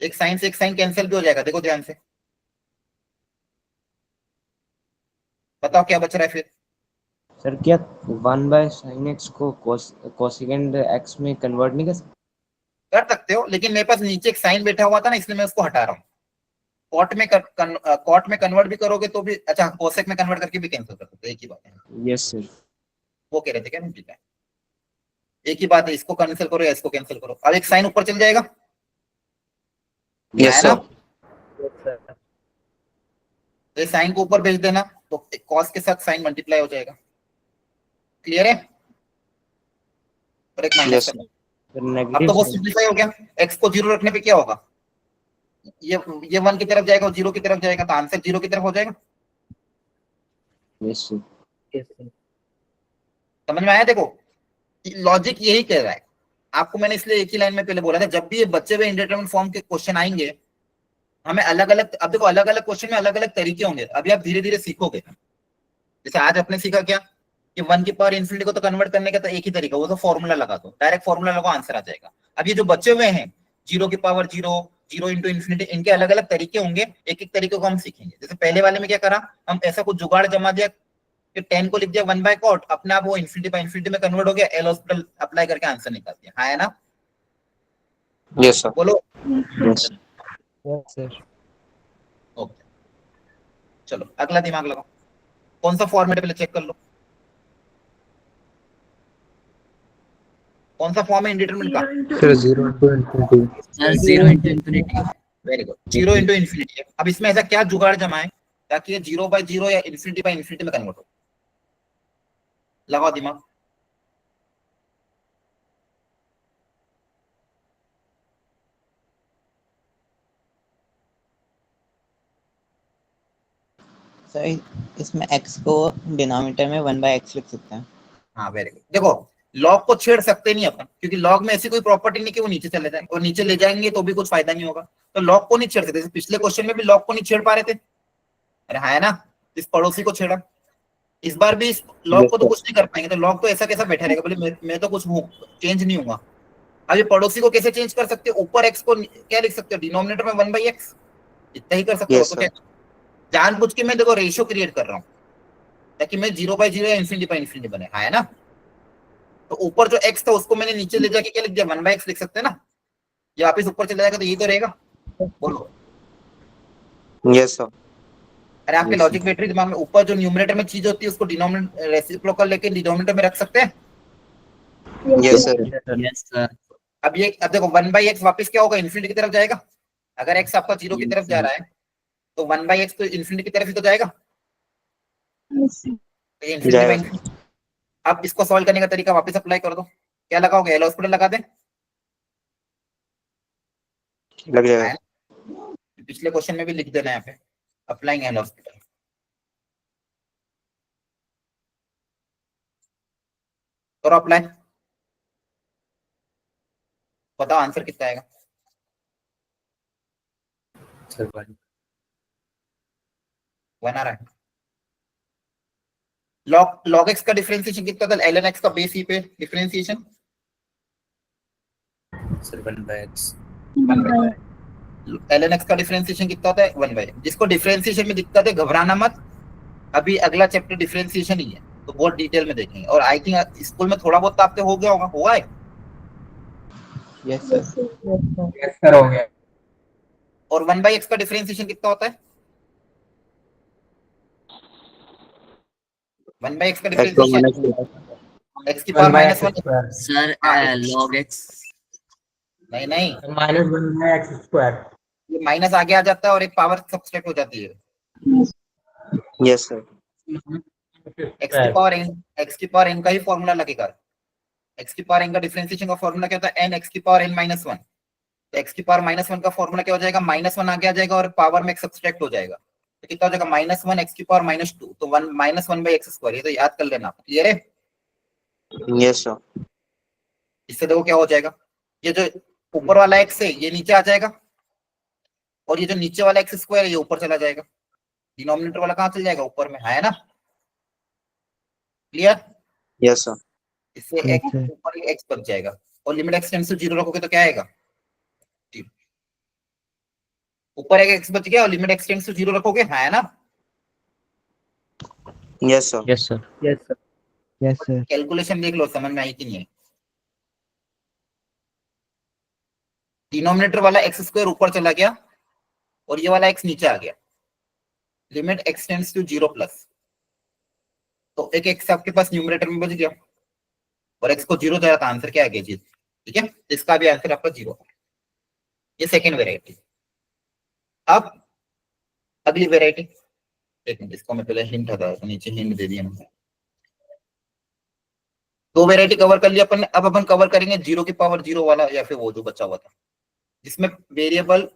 एक साइन से एक साइन कैंसिल भी हो जाएगा। देखो ध्यान से, बताओ क्या बच रहा है फिर? सर क्या 1/sin x को कोसेकेंड x में कन्वर्ट नहीं कर सकते? कर सकते हो, लेकिन मेरे पास नीचे एक साइन बैठा हुआ था ना, इसलिए मैं उसको हटा रहा हूँ। कॉट में कन्वर्ट भी करोगे तो भी, अच्छा कोसेक में कन्वर्ट करके भी कैंसिल कर सकते हो, एक ही बात है। Yes sir. वो कह रहे थे क्या? नहीं, ठीक है, एक ही बात है, इसको कैंसिल करो या इसको कैंसिल करो। अब एक साइन ऊपर चल जाएगा, यस है ना। सर। तो साइन को ऊपर भेज देना तो कॉस के साथ साइन मल्टीप्लाई हो जाएगा। क्लियर है? और एक माइनस यस करना। सर अब नेगेटिव तो वो सिंप्लीफाई हो गया। एक्स को 0 रखने पे क्या होगा? ये 1 की तरफ जाएगा और 0 की तरफ जाएगा, तो आंसर 0 की तरफ हो जाएगा। Yes sir. समझ में आया? देखो लॉजिक यही कह रहा है आपको, मैंने इसलिए एक ही लाइन में पहले बोला था, जब भी ये बचे हुए इंडिटरमिनेट फॉर्म के क्वेश्चन आएंगे हमें अलग अलग, अब देखो अलग अलग क्वेश्चन में अलग अलग तरीके होंगे, अभी आप धीरे धीरे सीखोगे। जैसे आज आपने सीखा क्या कि 1 की पावर इन्फिनिटी को तो कन्वर्ट करने का तो एक ही तरीका, वो तो फॉर्मूला लगा दो, डायरेक्ट फॉर्मूला लगाओ आंसर आ जाएगा। अब ये जो बचे हुए हैं 0 की पावर 0, 0 इंटू इन्फिनिटी, इनके अलग अलग तरीके होंगे, एक एक तरीके को हम सीखेंगे। जैसे पहले वाले में क्या करा, हम ऐसा कुछ जुगाड़ जमा दिया कि 10 को लिख दिया 1 बाय कॉट, अपने आप वो इन्फिनिटी बाय इन्फिनिटी में कन्वर्ट हो गया, एल हॉस्पिटल अप्लाई करके आंसर निकाल दिया। हाँ है ना? Yes sir. बोलो। Yes sir. ओके चलो अगला दिमाग लगाओ, कौन सा फॉर्मेट पहले चेक कर लो, कौन सा फॉर्म है इंडिटरमिनेट का? Sir 0 into infinity. Sir 0 into infinity. Very good, 0 into infinity. अब इसमें ऐसा क्या जुगाड़ जमाए ताकि ये 0 बाय 0 या इन्फिनिटी बाय इन्फिनिटी में कन्वर्ट हो? लगाओ दिमाग। सर इसमें x को डिनोमिनेटर में 1/x लिख सकते हैं। हाँ वेरी गुड। देखो लॉग को छेड़ सकते नहीं अपन, क्योंकि लॉग में ऐसी कोई प्रॉपर्टी नहीं कि वो नीचे चले जाए, और नीचे ले जाएंगे तो भी कुछ फायदा नहीं होगा, तो लॉग को नहीं छेड़ सकते। पिछले क्वेश्चन में भी लॉग को नहीं छेड़ पा रहे थे, अरे हाँ है ना, इस पड़ोसी को छेड़ा, इस बार भी इस लॉग को तो कुछ नहीं कर पाएंगे, तो लॉग तो ऐसा कैसा बैठा रहेगा, बोले मैं तो कुछ चेंज नहीं हुआ। अब ये पड़ोसी को कैसे चेंज कर सकते हो? ऊपर x को क्या लिख सकते हो, डिनोमिनेटर में 1/x, इतना ही कर सकते हो। Yes, तो क्या जानबूझ के मैं देखो रेशियो क्रिएट कर रहा हूँ ताकि मैं 0/0 या इन्फिनिटी बाय इन्फिनिटी बने। हाँ है ना? तो ऊपर जो x था उसको मैंने नीचे ले जाके क्या लिख दिया, 1/x लिख सकते हैं ना, ये वापिस ऊपर चले जाएगा तो यही तो रहेगा। बोलो। Yes sir. अरे आपके लॉजिक बैटरी दिमाग में, ऊपर जो न्यूमरेटर में चीज होती है उसको डिनोमिनेटर रेसिप्रोकल लेके डिनोमिनेटर में रख सकते हैं। Yes sir. Yes sir. अब देखो 1/x वापस क्या होगा, इन्फिनिटी की तरफ जाएगा। अगर x आपका 0 की तरफ जा रहा है तो 1/x तो इन्फिनिटी की तरफ ही तो जाएगा, तो ये इन्फिनिटी बाय इन्फिनिटी। अब इसको सॉल्व करने का तरीका वापस अप्लाई कर दो, क्या लगाओगे, एल हॉस्पिटल लगा दें? लग जाएगा। पिछले क्वेश्चन में भी लिख देना यहाँ पे, अप्लाइंग एल हॉस्पिटल। और अप्लाई, बताओ आंसर कितना आएगा? सर 1 1 आ रहा है। log x का डिफरेंशिएशन कितना था, ln x का बेस ही पे differentiation sir 1/x। ln x का डिफरेंशिएशन कितना होता है, 1/x। जिसको डिफरेंशिएशन में दिक्कत है घबराना मत, अभी अगला चैप्टर डिफरेंशिएशन ही है, तो बहुत डिटेल में देखेंगे। और आई थिंक स्कूल में थोड़ा बहुत तो आपके हो गया होगा, हुआ है? Yes sir. यस सर हो गया। और 1/x का डिफरेंशिएशन कितना होता है? 1/x का डिफरेंशिएशन x की पावर -1। Sir log x। नहीं नहीं, -1/x²। ये माइनस आगे आ जाता है और एक पावर सब्सट्रैक्ट हो जाती है। Yes sir. x की पावर n का ही फॉर्मूला लगेगा। x की पावर n का डिफरेंशिएशन का फॉर्मूला क्या होता है, n x की पावर n -1। तो x की पावर -1 का फॉर्मूला क्या हो जाएगा, -1 आगे आ जाएगा और पावर में सब्सट्रैक्ट हो जाएगा, तो कितना हो जाएगा, -1 x की पावर -2, तो 1/x²। ये तो याद कर लेना, क्लियर है? Yes sir. इससे देखो क्या हो जाएगा, ये जो ऊपर वाला x है ये नीचे आ जाएगा, और ये जो नीचे वाला x² है ये ऊपर चला जाएगा, डिनोमिनेटर वाला कहाँ चल जाएगा, ऊपर में। है ना? क्लियर? Yes sir. इससे x ऊपर x बच जाएगा, और लिमिट x टेंड्स टू 0 रखोगे तो क्या आएगा, ऊपर एक x बच गया और लिमिट x टेंड्स टू 0 रखोगे। है ना? Yes sir. Yes sir. Yes sir. Yes sir. Calculation देख लो, समझ में आई कि नहीं है? डिनोमिनेटर वाला x² ऊपर चला गया और ये वाला x नीचे आ गया, लिमिट x टेंड्स टू 0+, तो एक x आपके पास न्यूमरेटर में बच गया और x को 0 जा रहा था, आंसर क्या आ गया जी? ठीक है, इसका भी आंसर आपका 0। ये सेकेंड वेराइटी। अब अगली वेराइटी, एक मिनट, इसको मैं पहले हिंट हटा, नीचे हिंट दे दिया मैंने। 2 वेराइटी कवर कर लिया अपन ने, अब अपन कवर करेंगे 0 की पावर 0 वाला, या फिर वो जो बचा हुआ था जिसमें वेरिएबल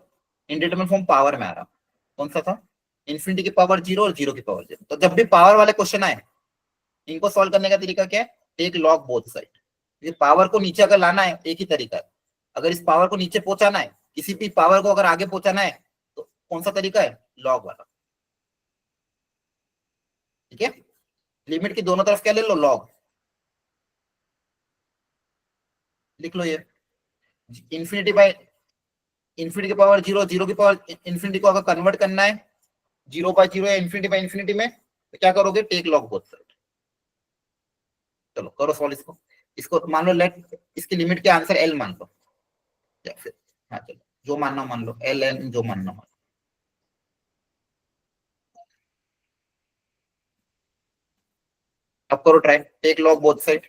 इंडिटरमिनेट फॉर्म पावर में आ रहा। कौन सा था? इन्फिनिटी की पावर 0 और 0 की पावर 0। तो जब भी पावर वाले क्वेश्चन आए इनको सॉल्व करने का तरीका क्या है? Take log both side. ये पावर को नीचे अगर लाना है एक ही तरीका है, अगर इस पावर को नीचे पहुंचाना है, किसी भी पावर को अगर आगे पहुंचाना है तो कौन सा तरीका है? लॉग वाला। ठीक है, लिमिट की दोनों तरफ क्या ले लो? लॉग। लिख लो ये इंफिनिटी बाय इंफिनिटी की पावर जीरो, जीरो की पावर इंफिनिटी को अगर कन्वर्ट करना है जीरो बाय जीरो या इंफिनिटी बाय इंफिनिटी में, तो क्या करोगे? Take log both side. चलो करो सॉल्व इसको। इसको मान लो लेट इसकी लिमिट के आंसर एल मान लो, या फिर हाँ चलो जो मानना हो मान लो, एल एन जो मानना हो। अब करो try, take log both side.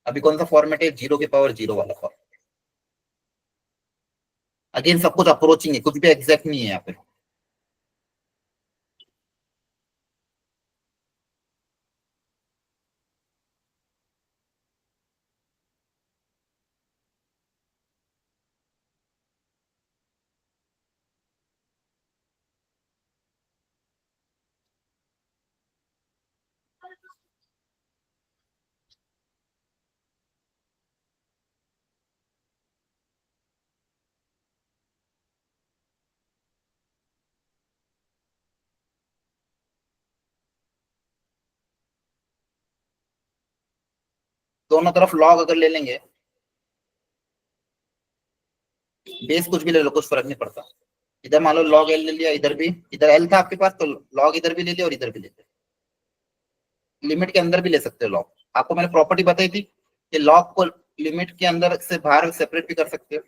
अभी कौन सा फॉर्मेट है? जीरो की पावर जीरो वाला फॉर्मेट। अगेन सब कुछ अप्रोचिंग है, कुछ भी एग्जैक्ट नहीं है यहाँ पे। दोनों तरफ लॉग अगर ले लेंगे, बेस कुछ भी ले लो, कुछ फर्क नहीं पड़ता। इधर मान लो लॉग एल ले लिया, इधर भी, इधर एल था आपके पास तो लॉग इधर भी ले लिया और इधर भी ले लिया। लिमिट के अंदर भी ले सकते हो लॉग। आपको मैंने प्रॉपर्टी बताई थी कि लॉग को लिमिट के अंदर से बाहर सेपरेट भी कर सकते हो।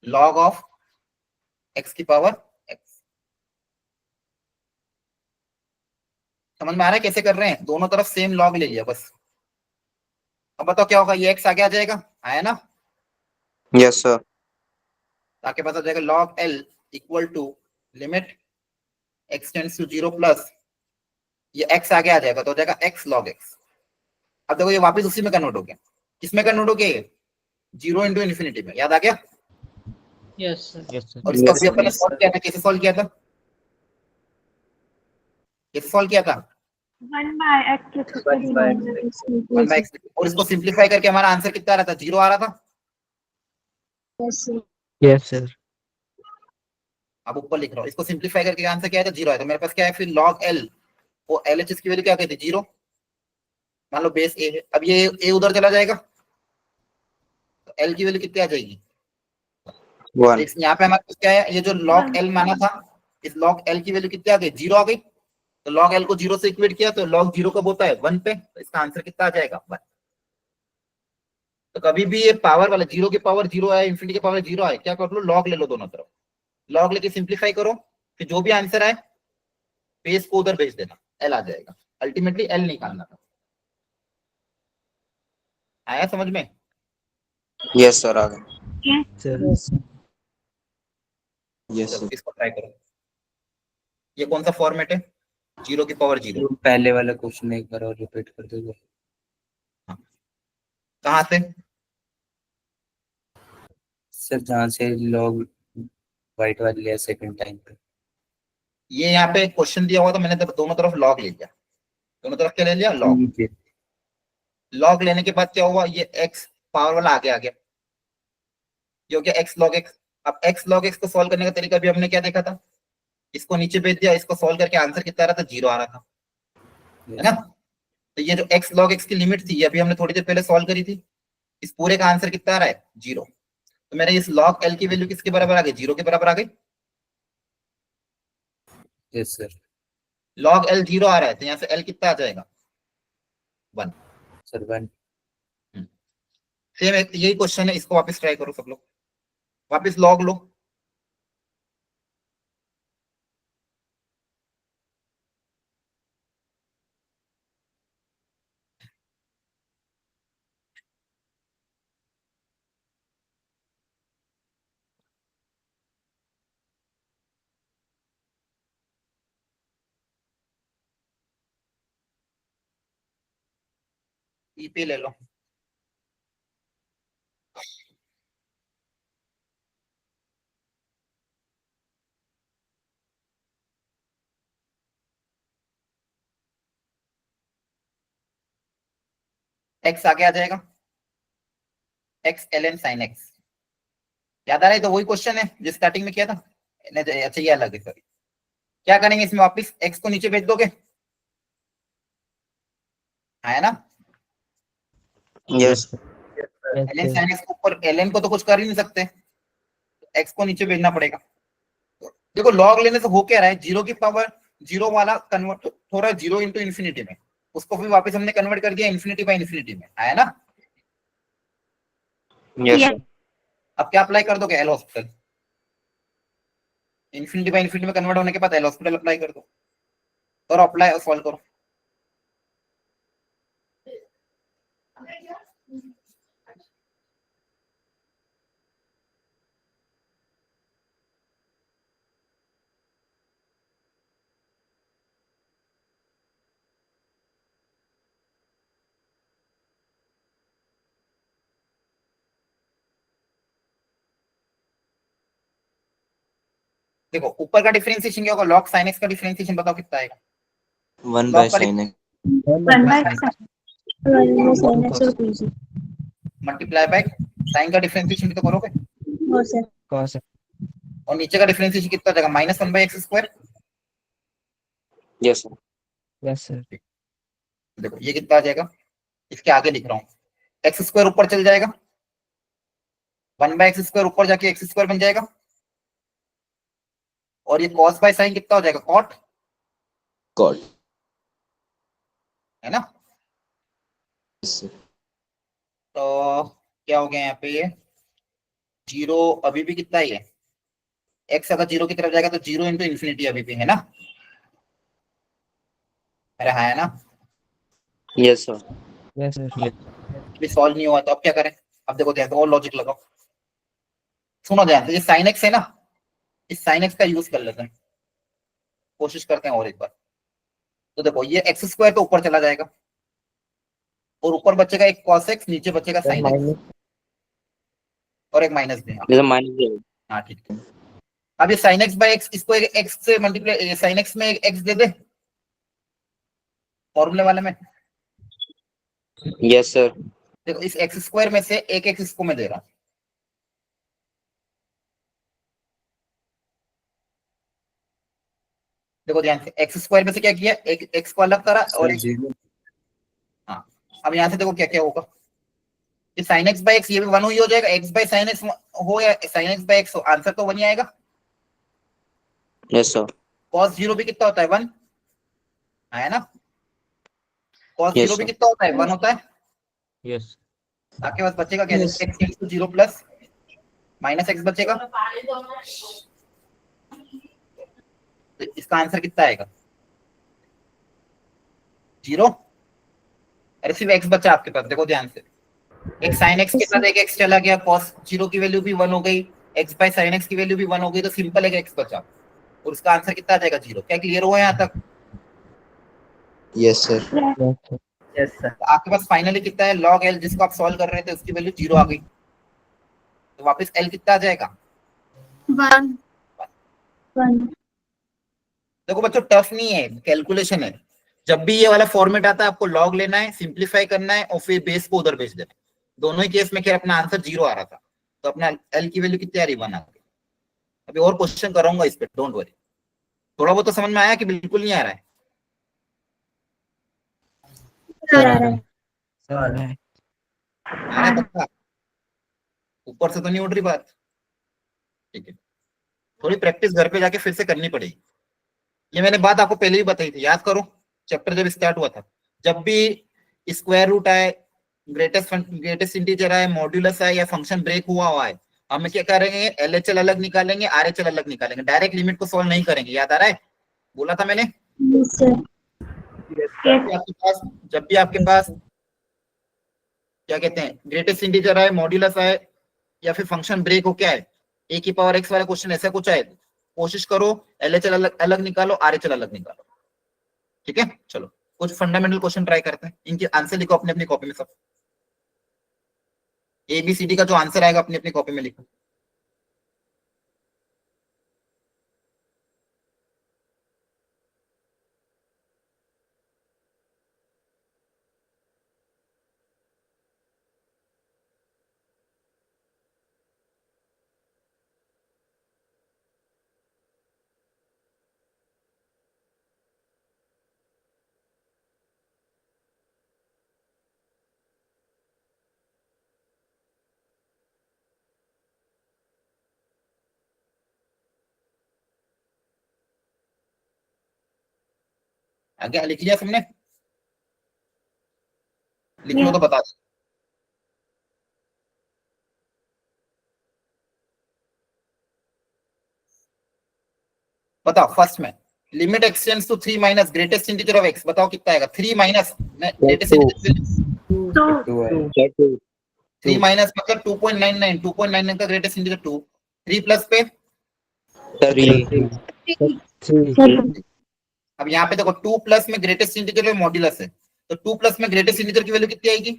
लॉग ऑफ एक्स की पावर एक्स। समझ में आ रहा है कैसे कर रहे हैं? दोनों तरफ सेम लॉग ले लिया बस। अब बताओ क्या होगा? ये एक्स आगे आ जाएगा, आया ना? Yes sir. ताकि पता जाएगा log L equal to limit x tends to zero plus ये एक्स आगे आ जाएगा तो हो जाएगा एक्स लॉग एक्स। अब देखो ये वापस उसी में कन्वर्ट हो गया। किसमें कन्वर्ट हो गया? जीरो इंटू इन्फिनिटी में। याद आ गया? Yes sir. और इसको यस अभी सर। अपन ने सॉल्व किया था। कैसे सॉल्व किया था? कैसे सॉल्व किया था? 1/x लिख सकते वन बाय हैं। One by x. और इसको सिंप्लीफाई करके हमारा आंसर कितना आ रहा था? जीरो आ रहा था। Yes sir. अब ऊपर लिख रहा हूँ, इसको सिंप्लीफाई करके आंसर क्या है? तो जीरो है। तो मेरे पास क्या है फिर? लॉग एल, वो एल एच की वैल्यू क्या कहती है? जीरो। मान लो बेस ए है, अब ये ए उधर चला जाएगा तो एल की वैल्यू कितनी आ जाएगी? वन। यहाँ पे हमारे पास क्या है? ये जो लॉग एल माना था, इस लॉग एल की वैल्यू कितनी आ गई? जीरो आ गई। तो लॉग एल को जीरो से इक्वेट किया तो लॉग जीरो कब होता है? वन पे। तो इसका आंसर कितना आ जाएगा? वन। तो कभी भी ये पावर वाला जीरो की पावर जीरो आए, इंफिनिटी की पावर जीरो आए, क्या कर लो? लॉग ले लो दोनों तरफ। लॉग लेके सिंप्लीफाई करो, फिर जो भी आंसर आए बेस को उधर भेज देना, एल आ जाएगा। अल्टीमेटली एल निकालना था। आया समझ में? यस सर आ गए। सर। यस चलो सर। इसको ट्राई करो। ये कौन सा फॉर्मेट है? जीरो की पावर जीरो। पहले वाला क्वेश्चन एक बार और रिपीट कर दो। कहाँ से? सर जहाँ से लॉग वाइट वाली लिया सेकंड टाइम पे। ये यहाँ पे क्वेश्चन दिया हुआ था, मैंने दोनों तरफ लॉग ले लिया। दोनों तरफ क्या ले लिया? लॉग। ठीक है। लॉग लेने के बाद क्या हुआ? ये एक्स पावर वाला आगे आ गया, ये हो गया एक्स लॉग एक्स। अब एक्स लॉग एक्स को सॉल्व करने का तरीका भी हमने क्या देखा था? इसको नीचे भेज दिया, इसको सॉल्व करके आंसर कितना आ रहा था? जीरो आ रहा था, है ना? तो ये जो एक्स लॉग एक्स की लिमिट थी, ये अभी हमने थोड़ी देर पहले सॉल्व करी थी। इस पूरे का आंसर कितना आ रहा है? जीरो। तो मेरे इस लॉग एल की वैल्यू किसके बराबर आ गई? जीरो के बराबर आ गई। Yes sir. Log L zero आ रहा है तो यहाँ से एल कितना आ जाएगा? वन। Sir one. सेम यही क्वेश्चन है, इसको वापस ट्राई करो सब लोग। वापस लॉग लो। ई पे ले लो। एक्स आगे आ जाएगा, एक्स ln sin x। याद आ रहा है? तो वही क्वेश्चन है जो स्टार्टिंग में किया था। अच्छा ये अलग है, सॉरी। क्या करेंगे इसमें, वापस x को नीचे भेज दोगे, है ना? यस ln sin x को ऊपर, ln को तो कुछ कर ही नहीं सकते, x को नीचे भेजना पड़ेगा। देखो लॉग लेने से हो क्या रहा है, जीरो की पावर जीरो वाला कन्वर्ट हो रहा है जीरो इंटू इन्फिनिटी में, उसको फिर वापस हमने कन्वर्ट कर दिया इन्फिनिटी बाय इन्फिनिटी में, है ना? Yes Yes. अब क्या अप्लाई कर दोगे, L hospital. Infinity by infinity में कन्वर्ट होने के बाद एल हॉस्पिटल अप्लाई कर दो, और अप्लाई और सॉल्व करो। देखो ऊपर का डिफरेंशिएशन क्या होगा, log sin x का डिफरेंशिएशन बताओ कितना आएगा। 1 log by का sin x 1 by sin x और 2g। मल्टीप्लाई बाय साइन का डिफरेंशिएशन भी तो करोगे, और सर cos और नीचे का डिफरेंशिएशन कितना आ जाएगा, minus 1 by x square. Yes yes sir देखो ये कितना आ जाएगा, इसके आगे लिख रहा हूँ, एक्स स्क्वायर ऊपर चल जाएगा, 1 बाय एक्स स्क्वायर ऊपर जाके एक्स स्क्वायर बन जाएगा, और ये cos बाय साइन कितना हो जाएगा, cot, गॉड है ना? यस तो क्या हो गया यहाँ पे, ये जीरो अभी भी कितना ही है, एक्स अगर जीरो की तरफ जाएगा तो जीरो इंटू इन्फिनिटी अभी भी है ना, अरे हाँ है ना? यस सर yes sir अभी सॉल्व नहीं हुआ तो अब क्या करें, अब देखो ध्यान से और लॉजिक लगाओ, सुनो ध्यान से, ये साइन एक्स है ना, इस साइन एक्स का यूज कर लेते हैं, कोशिश करते हैं और एक बार। तो देखो ये एक्स स्क्वायर तो ऊपर चला जाएगा, और ऊपर बचेगा एक cos x, नीचे बचेगा sin x, और एक माइनस भी। जैसे माइनस हाँ ठीक है। अब ये sin x बाय x, इसको एक x से मल्टीप्लाई, sin x में एक x दे दे फॉर्मूले वाले में। यस सर देखो इस एक्स स्क्वायर में से एक एक्स इसको मैं दे रहा हूँ, देखो ध्यान से, एक्स स्क्वायर में से क्या किया, एक एक्स को अलग करा और सर एक, जीरो हाँ। अब यहाँ से देखो क्या क्या होगा, ये sin x बाय x ये भी वन ही हो जाएगा, x बाय sin x हो या sin x बाय x हो, आंसर तो वन ही आएगा। यस सर cos जीरो भी कितना होता है, वन, है ना? cos यस जीरो भी सर कितना होता है, वन होता है। yes आपके पास बचेगा क्या, Yes. X into zero plus minus x बचेगा, तो इसका आंसर कितना आएगा, जीरो। अरे सिर्फ एक्स बचा आपके पास, देखो ध्यान से, एक साइन एक्स के साथ एक एक्स चला गया, कॉस जीरो की वैल्यू भी वन हो गई, एक्स बाय साइन एक्स की वैल्यू भी वन हो गई, तो सिंपल एक एक्स बचा, और उसका आंसर कितना आ जाएगा, जीरो। क्या क्लियर हुआ यहाँ तक? Yes sir yes sir yes sir. तो आपके पास फाइनली कितना है, लॉग एल जिसको आप सॉल्व कर रहे थे उसकी वैल्यू जीरो आ गई, तो वापस एल कितना आ जाएगा, 1 1 देखो बच्चों टफ नहीं है, कैलकुलेशन है। जब भी ये वाला फॉर्मेट आता है आपको लॉग लेना है, सिंप्लीफाई करना है, और फिर बेस को उधर भेज देना है। दोनों ही केस में क्या अपना आंसर जीरो आ रहा था, तो अपना एल की वैल्यू कितनी आ रही, वन आ गई। अभी और क्वेश्चन कराऊंगा इस पे, डोंट वरी। थोड़ा बहुत तो समझ में आया कि बिल्कुल नहीं आ रहा है? sir आ रहा है। sir आ रहा है पक्का, ऊपर से तो नहीं उड़ रही बात? ठीक है, थोड़ी प्रैक्टिस घर पे जाके फिर से करनी पड़ेगी। ये मैंने बात आपको पहले ही बताई थी, याद करो, चैप्टर जब स्टार्ट हुआ था, जब भी स्क्वायर रूट आए, ग्रेटेस्ट इंटीजर आए, मॉड्यूलस आए, या फंक्शन ब्रेक हुआ है, हम क्या करेंगे, एलएचएल अलग निकालेंगे, आरएचएल अलग निकालेंगे, डायरेक्ट लिमिट को सॉल्व नहीं करेंगे। याद आ रहा है, बोला था मैंने? Yes, sir. जब भी आपके पास क्या कहते हैं, ग्रेटेस्ट इंटीजर आए, मॉड्यूलस आए, या फिर फंक्शन ब्रेक हो, क्या है, ए की पावर एक्स वाला क्वेश्चन ऐसा कुछ आए, कोशिश करो एलएचएल अलग अलग निकालो, आरएचएल अलग निकालो। ठीक है, चलो कुछ फंडामेंटल क्वेश्चन ट्राई करते हैं, इनके आंसर लिखो अपनी अपनी कॉपी में, सब एबीसीडी का जो आंसर आएगा अपनी अपनी कॉपी में लिखो। आगे लिख लिया सबने? लिख लो तो बता दो। बताओ फर्स्ट में limit x tends to 3 minus greatest integer of x, बताओ कितना आएगा? 3 माइनस ग्रेटेस्ट इंटीजर 3 माइनस मतलब 2.99, 2.99 का ग्रेटेस्ट इंटीजर 2, 3 प्लस पे अब यहाँ पे देखो 2 प्लस में ग्रेटेस्ट इंटीजर में मॉड्यूलस है, तो 2 प्लस में ग्रेटेस्ट इंटीजर की वैल्यू कितनी आएगी?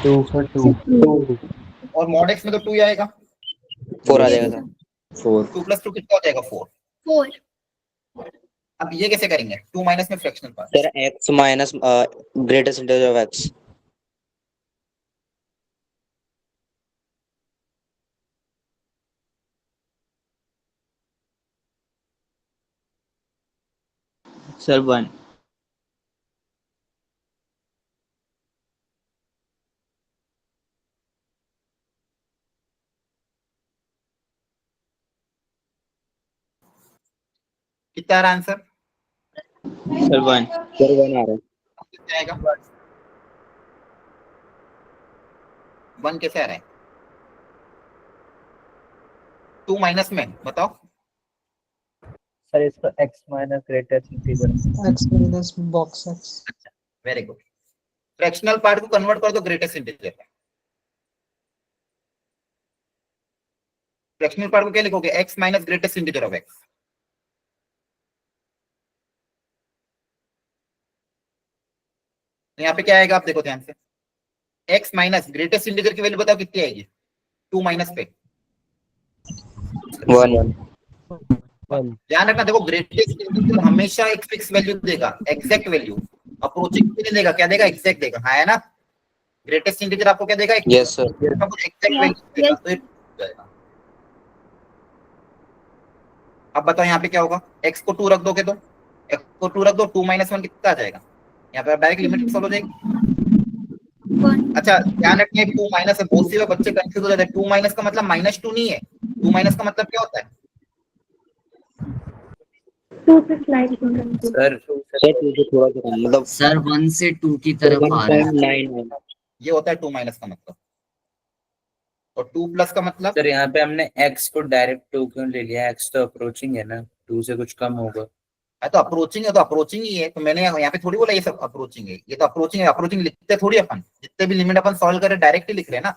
2 और मॉड एक्स में तो 2 ही आएगा, 4 आ जाएगा सर। 4 2 प्लस 2 कितना हो जाएगा? 4। 4 अब ये कैसे करेंगे? 2 माइनस में fractional part, sir x minus greatest integer of x। Sir 1 कितना आ रहा आंसर? सर 1 सर 1 आ रहा है। कितना आएगा? 1 कैसे आ रहा है? 2 माइनस में बताओ। सर इसको x minus greatest integer x minus box x very good. Fractional part को कन्वर्ट कर दो ग्रेटेस्ट इंटीजर में। फ्रैक्शनल पार्ट को क्या लिखोगे? x minus greatest integer of x। यहाँ पे क्या आएगा आप देखो ध्यान से, x माइनस ग्रेटेस्ट इंटीजर की वैल्यू बताओ कितनी आएगी? 2 माइनस पे 1 ध्यान रखना, देखो ग्रेटेस्ट इंटीजर हमेशा एक फिक्स वैल्यू देगा, एग्जैक्ट वैल्यू। अप्रोचिंग भी नहीं देगा, क्या देगा? एग्जैक्ट देगा, हाँ है ना? ग्रेटेस्ट इंटीजर आपको क्या देगा? Yes sir. एग्जैक्ट वैल्यू देगा, तो ये जाएगा। अब बताओ यहाँ पे क्या होगा? x को 2 रख दोगे तो x को 2 रख दो, 2 माइनस 1 कितना आ जाएगा? यहाँ पे डायरेक्ट लिमिट सॉल्व हो जाएगी। अच्छा ध्यान रखिए 2 माइनस है, बहुत सी बार बच्चे कंफ्यूज हो जाते हैं। 2 माइनस का मतलब -2 नहीं है, 2 माइनस का मतलब क्या होता है? 2 पे स्लाइड करना। सर सर 2 से थोड़ा सा कम, मतलब सर 1 से 2 की तरफ आ रहा है। 1.9 ये होता है 2 माइनस का मतलब। और 2 प्लस का मतलब? सर यहाँ पे हमने x को डायरेक्ट 2 क्यों ले लिया? x तो अप्रोचिंग है ना, 2 से कुछ कम होगा। तो अप्रोचिंग है तो अप्रोचिंग ही है, तो मैंने यहाँ पे थोड़ी बोला ये सब अप्रोचिंग है, ये तो अप्रोचिंग है। अप्रोचिंग लिखते थोड़ी अपन, जितने भी लिमिट अपन सॉल्व करे डायरेक्ट ही लिख रहे हैं ना।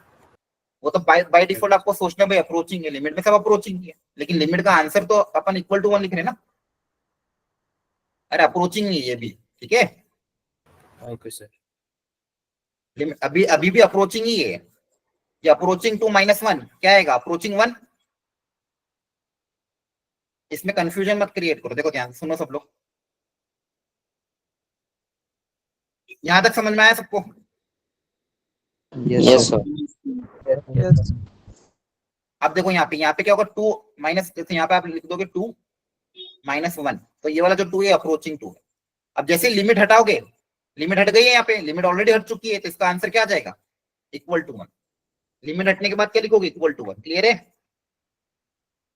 वो तो बाय डिफॉल्ट आपको सोचना भाई अप्रोचिंग है, लिमिट में सब अप्रोचिंग ही है, लेकिन लिमिट का आंसर तो अपन इक्वल टू 1 लिख रहे हैं ना। अरे अप्रोचिंग ही ये भी, ठीक है? Okay sir. अभी अभी भी अप्रोचिंग ही है ये। अप्रोचिंग 2 माइनस 1 क्या आएगा? अप्रोचिंग 1। इसमें कंफ्यूजन मत क्रिएट करो। देखो ध्यान से सुनो सब लोग, यहां तक समझ में आया सबको? Yes sir. अब देखो यहाँ पे क्या होगा? 2 माइनस, जैसे यहाँ पे आप लिख दोगे 2 माइनस 1, तो ये वाला जो 2 है अप्रोचिंग 2 है। अब जैसे लिमिट हटाओगे, लिमिट हट गई है, यहाँ पे लिमिट ऑलरेडी हट चुकी है, तो इसका आंसर क्या आ जाएगा? Equal to 1। लिमिट हटने के बाद क्या लिखोगे? Equal to 1। क्लियर है?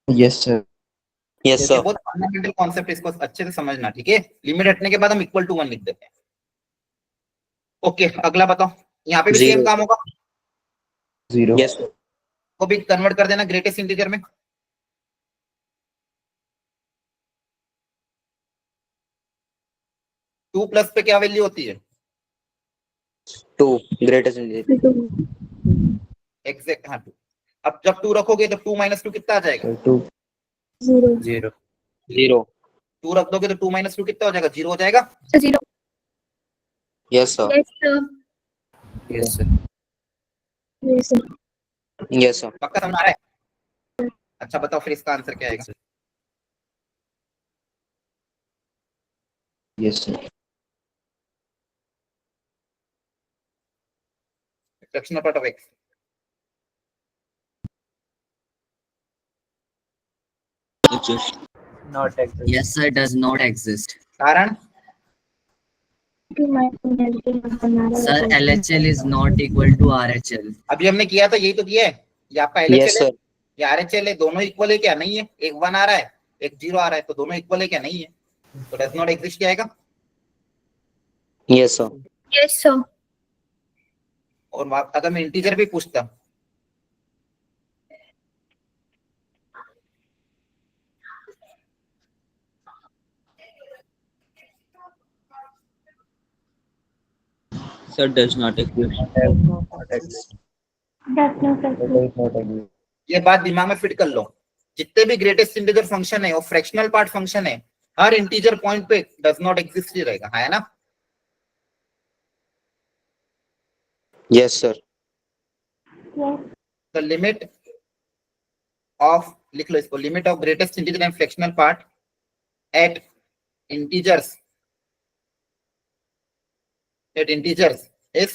Yes sir. यस ये सर। बहुत फंडामेंटल कॉन्सेप्ट है, इसको अच्छे से समझना, ठीक है? लिमिट हटने के बाद हम इक्वल टू 1 लिख देते हैं। ओके अगला बताओ, यहाँ पे भी सेम काम होगा, 0 यस सर। को भी कन्वर्ट कर देना ग्रेटेस्ट इंटीजर में। टू प्लस पे क्या वैल्यू होती है? 2 ग्रेटेस्ट इंटीजर। एग्जैक्ट, हाँ 2। अब जब 2 रखोगे तो 2 माइनस 2 कितना आ जाएगा? 2 0 0 0 2 रख दोगे तो 2 माइनस 2 कितना हो जाएगा? 0 हो जाएगा। 0 yes sir. Yes sir yes sir. Yes sir yes sir. पक्का समझ आ रहा है? अच्छा बताओ फिर इसका आंसर क्या आएगा? Yes sir. Fractional part of x। Not exist. Yes sir, does not exist. कारण? Sir, LHL is not equal to RHL. अभी हमने किया था, यही तो किया है। ये आपका यस LHL है, सर। ये RHL है, दोनों इक्वल है क्या? नहीं है। एक 1 आ रहा है, एक 0 आ रहा है, तो दोनों इक्वल है क्या? नहीं है। तो डज नॉट एग्जिस्ट क्या आएगा? Yes sir. Yes, sir. और अगर मैं इंटीजर भी पूछता, Sir, does not exist. Does not exist. ये बात दिमाग में फिट कर लो, जितने भी ग्रेटेस्ट इंटीजर फंक्शन है वो फ्रैक्शनल पार्ट फंक्शन है, हर इंटीजर पॉइंट पे डज नॉट एग्जिस्ट ही रहेगा, है ना? Yes sir. Yes. The limit of, लिख लो इसको, limit of greatest integer and fractional part at integers is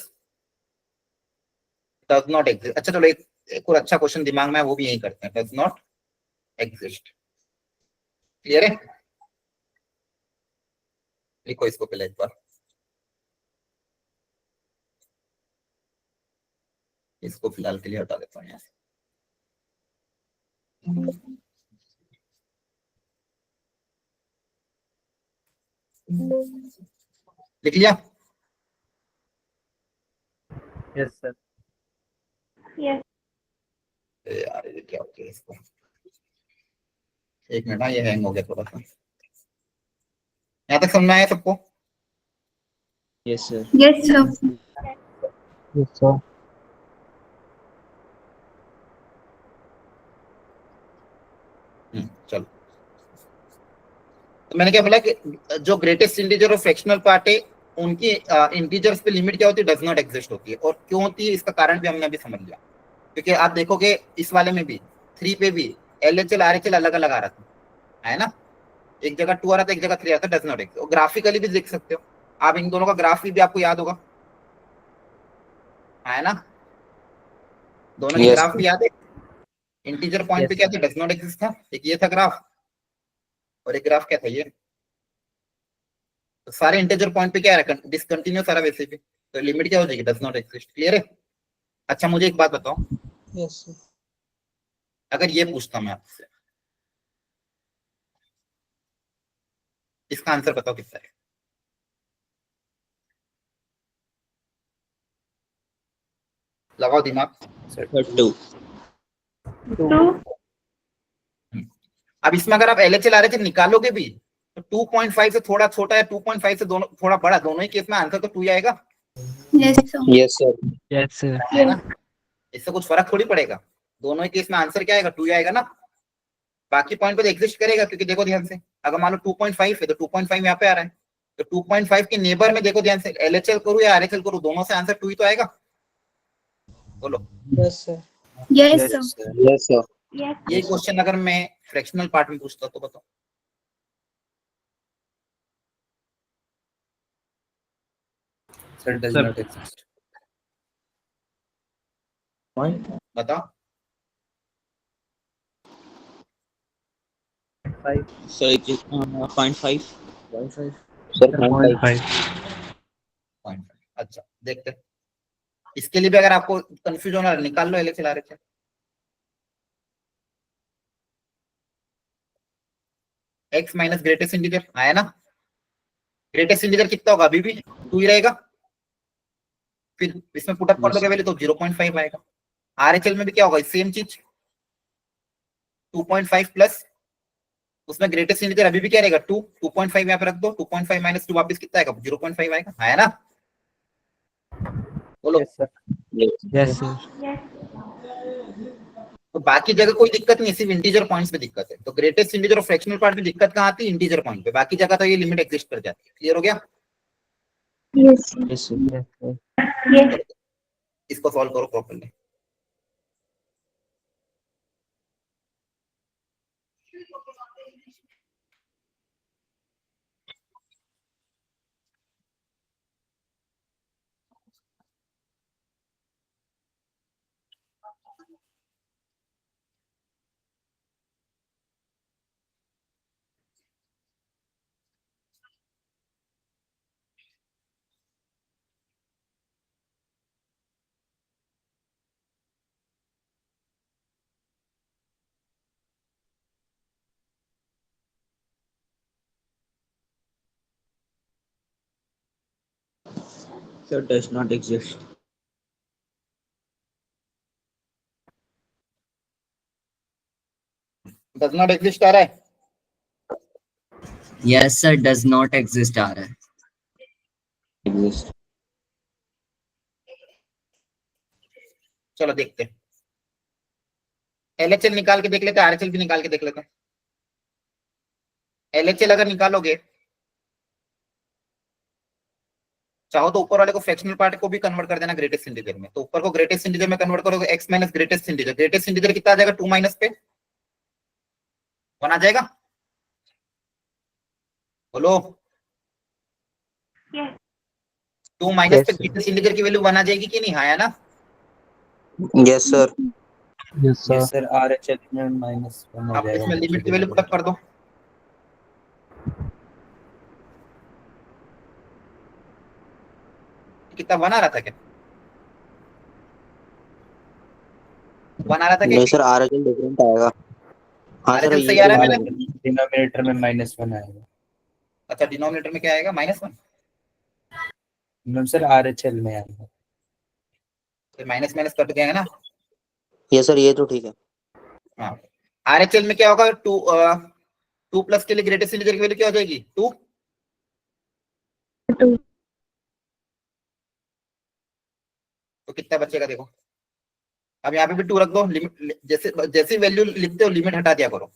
does not exist. अच्छा चलो एक और अच्छा क्वेश्चन दिमाग में है, वो भी यही करते हैं, डज नॉट एग्जिस्ट। क्लियर है? लिखो इसको पहले एक बार, इसको फिलहाल के लिए हटा देता हूँ यहाँ से। लिख लिया? Yes sir. Yes. यार ये क्या हो गया इसको, एक मिनट, ये हैंग हो गया थोड़ा सा। यहाँ तक समझ में आया सबको? Yes, sir. Yes, sir. Yes sir. चलो, तो मैंने क्या बोला कि जो ग्रेटेस्ट इंटीजर और फ्रैक्शनल पार्ट है उनकी इंटीजर्स पे लिमिट क्या होती है, डज नॉट एग्जिस्ट होती है। और क्यों होती है इसका कारण भी हमने अभी समझ लिया, क्योंकि आप देखोगे इस वाले में भी 3 पे भी LHL RHL अलग अलग आ रहा था, है ना? एक जगह 2 आ रहा था, एक जगह 3 आ रहा था, डज नॉट एग्जिस्ट। और ग्राफिकली भी देख सकते हो आप, इन दोनों का ग्राफ भी आपको याद होगा, है ना? दोनों के यस ग्राफ भी याद है। इंटीजर पॉइंट पे क्या था, डज नॉट एग्जिस्ट था, एक ये था ग्राफ, और एक ग्राफ क्या था ये। तो सारे इंटीजर पॉइंट पे क्या है, डिसकंटिन्यूअस आ रहा वैसे भी, तो लिमिट क्या हो जाएगी, डज नॉट एग्जिस्ट। क्लियर है? अच्छा मुझे एक बात बताओ, Yes, sir. अगर ये पूछता मैं आपसे, इसका आंसर बताओ कितना है? लगाओ दिमाग। Sir, 2. 2. अब इसमें अगर आप LHL RHL निकालोगे भी तो 2.5 से थोड़ा छोटा या 2.5 से दोनों थोड़ा बड़ा, दोनों ही केस में आंसर तो 2 ही आएगा, Yes, sir. Yes sir. Yes sir. है ना? इससे कुछ फर्क थोड़ी पड़ेगा, दोनों ही केस में आंसर क्या आएगा, 2 ही आएगा ना। बाकी पॉइंट पे तो एग्जिस्ट करेगा, क्योंकि देखो ध्यान से, अगर मान लो 2.5 है तो 2.5 यहाँ पे आ रहा है, तो 2.5 के नेबर में देखो ध्यान से, LHL करूँ या RHL करूँ, दोनों से आंसर 2 ही तो आएगा। बोलो। Yes, sir. Yes, yes sir. Sir. Yes sir. Yes. ये क्वेश्चन अगर मैं फ्रैक्शनल पार्ट में पूछता तो बताओ, सर डज नॉट एग्जिस्ट। बताओ। So it is 0.5. Sir point five. अच्छा देखते हैं, इसके लिए भी अगर आपको कंफ्यूज होना है, निकाल लो LHL RHL। X minus greatest integer आया ना, ग्रेटेस्ट इंटीजर कितना होगा, अभी भी 2 ही रहेगा, फिर इसमें पुट अप कर दोगे पहले तो 0.5 आएगा। RHL में भी क्या होगा, सेम चीज, 2.5 प्लस उसमें ग्रेटेस्ट इंटीजर अभी भी क्या रहेगा, 2, 2.5 यहाँ पे रख दो, 2.5 माइनस 2 वापस कितना आएगा, 0.5 आएगा, है ना? बोलो। Yes sir. Yes sir. Yes. तो बाकी जगह कोई दिक्कत नहीं, सिर्फ इंटीजर पॉइंट्स पे दिक्कत है। तो ग्रेटेस्ट इंटीजर और फ्रैक्शनल पार्ट में दिक्कत कहाँ आती है, इंटीजर पॉइंट पे, बाकी जगह तो ये लिमिट एग्जिस्ट कर जाती है। क्लियर हो गया? Yes. Yes sir. Yes. इसको सॉल्व करो properly. So does not exist. Does not exist आ रहा है। Yes sir, does not exist आ रहा है। Exist. चलो देखते हैं, एलएचएल निकाल के देख लेते हैं, आरएचएल भी निकाल के देख लेते हैं। एलएचएल अगर निकालोगे, चाहो तो ऊपर वाले को फ्रैक्शनल पार्ट को भी कन्वर्ट कर देना ग्रेटेस्ट इंटीजर में। तो ऊपर को ग्रेटेस्ट इंटीजर में कन्वर्ट करोगे, x minus greatest integer, greatest integer कितना आ जाएगा 2 माइनस पे 1 आ जाएगा। बोलो। 2 माइनस Yes, पे sir. ग्रेटेस्ट इंटीजर की वैल्यू 1 आ जाएगी कि नहीं, आया ना। Yes, sir. Yes, Yes sir, RHL में -1 आ अब जाएगा इसमें लिमिट की नीचे वैल्यू पुट कर दो। कितना 1 आ रहा था क्या, 1 आ रहा था क्या? नहीं सर, RHL डिफरेंट आएगा। हाँ सर, आरएचएल ये सही आ तो रहा है मैं मेरे। डिनोमिनेटर में -1 आएगा। अच्छा, डिनोमिनेटर में क्या आएगा -1, मैम सर RHL में आएगा। तो माइनस माइनस कट गया है ना। ये सर, ये तो ठीक है। हाँ, आरएचएल में क्या होगा, 2 प्लस के लिए ग्रेटेस्ट इंटीजर की वैल्यू क्या हो जाएगी 2। 2 तो कितना बचेगा देखो, अब यहाँ पे भी 2 रख दो। लिमिट जैसे जैसे वैल्यू लिखते हो लिमिट हटा दिया करो।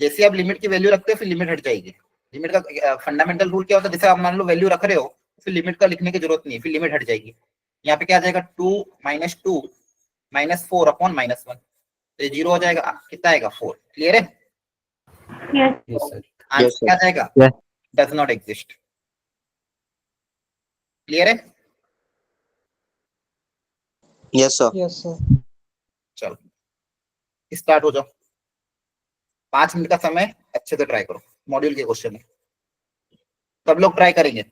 जैसे आप लिमिट की वैल्यू रखते हो फिर लिमिट हट जाएगी। लिमिट का फंडामेंटल रूल क्या होता है, जैसे आप मान लो वैल्यू रख रहे हो फिर लिमिट का लिखने की जरूरत नहीं है, फिर लिमिट हट जाएगी। यहाँ पे क्या आ जाएगा 2 माइनस 2 माइनस 4 अपॉन -1, तो ये 0 हो जाएगा, कितना आएगा 4। क्लियर है। Yes sir. Answer Yes, sir. क्या आ जाएगा, Yeah. Does not exist. Clear है। Yes, sir. चलो स्टार्ट हो जाओ, 5 मिनट का समय, अच्छे से ट्राई करो। मॉड्यूल के क्वेश्चन है, सब लोग ट्राई करेंगे।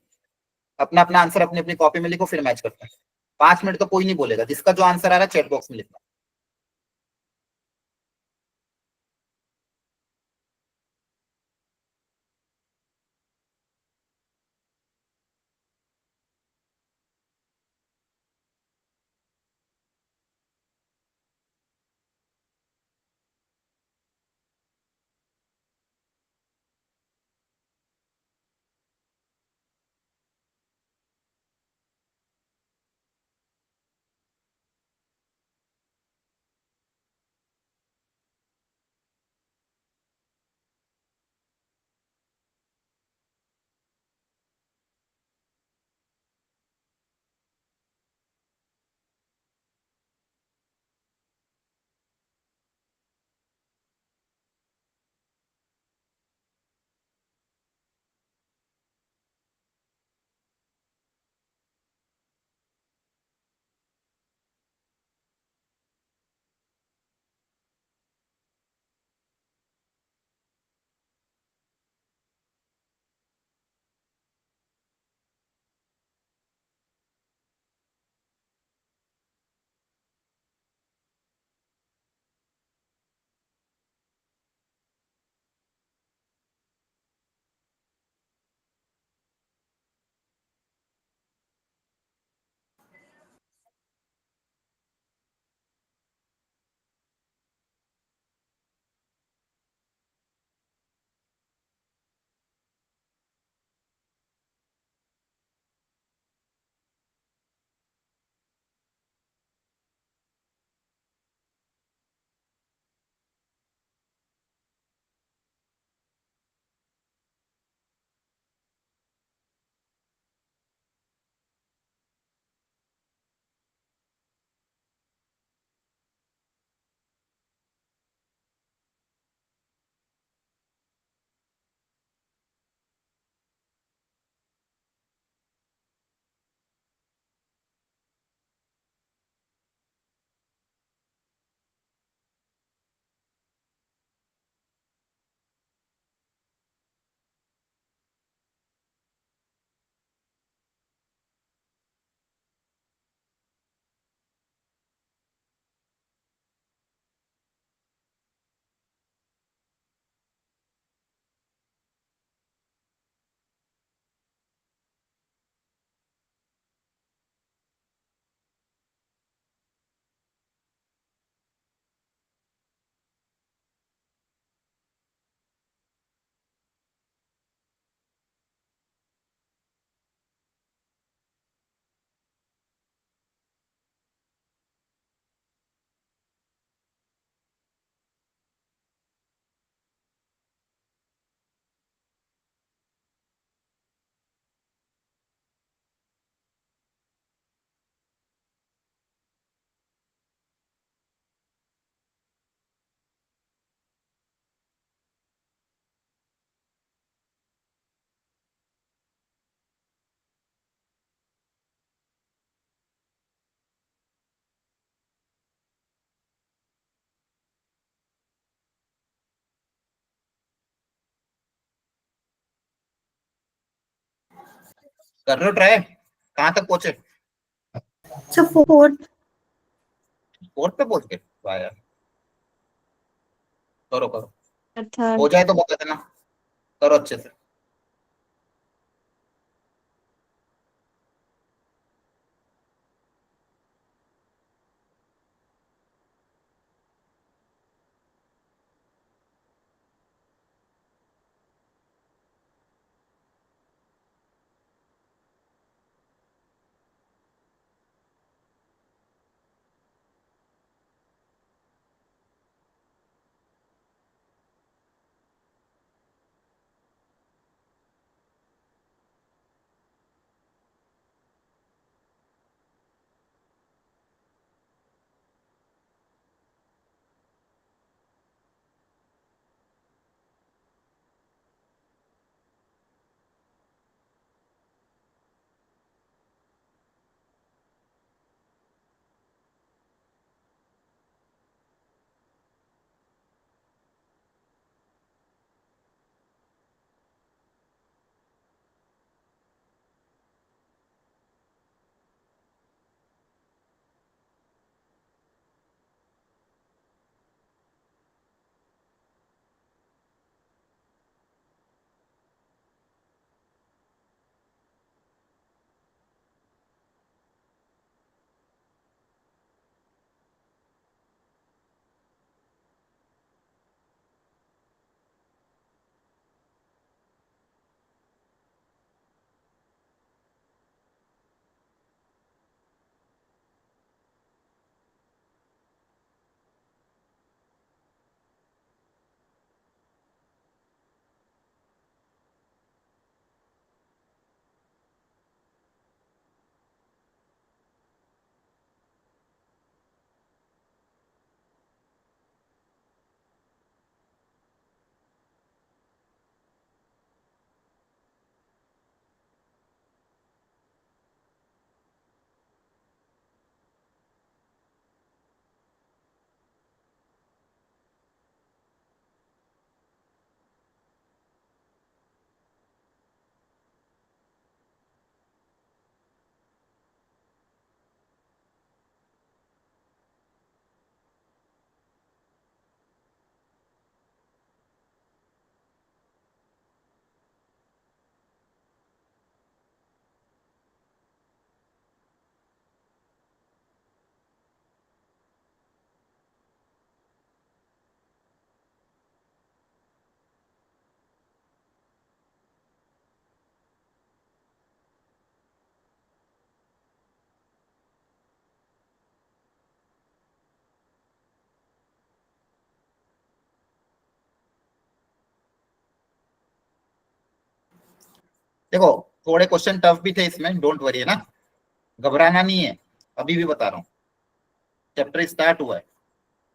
अपना अपना आंसर अपनी अपनी कॉपी में लिखो, फिर मैच करते हैं। 5 मिनट तो कोई नहीं बोलेगा, जिसका जो आंसर आ रहा है चैट बॉक्स में लिखना। कर रहे हो ट्राई? कहाँ तक पहुंचे? Sir fourth. फोर्थ पे पहुंच गए? वाह यार, करो करो, हो थर्ड। जाए तो बता देना, करो अच्छे से। देखो, थोड़े क्वेश्चन टफ भी थे इसमें, डोंट वरी, है ना, घबराना नहीं है, अभी भी बता रहा हूँ, चैप्टर स्टार्ट हुआ है,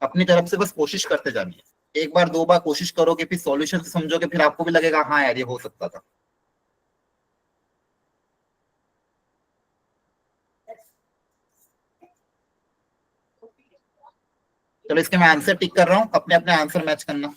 अपनी तरफ से बस कोशिश करते जानी है। एक बार दो बार कोशिश करोगे, फिर सॉल्यूशन से समझोगे, फिर आपको भी लगेगा हाँ यार ये हो सकता था। चलो इसके मैं आंसर टिक कर रहा हूँ, अपने अपने आंसर मैच करना।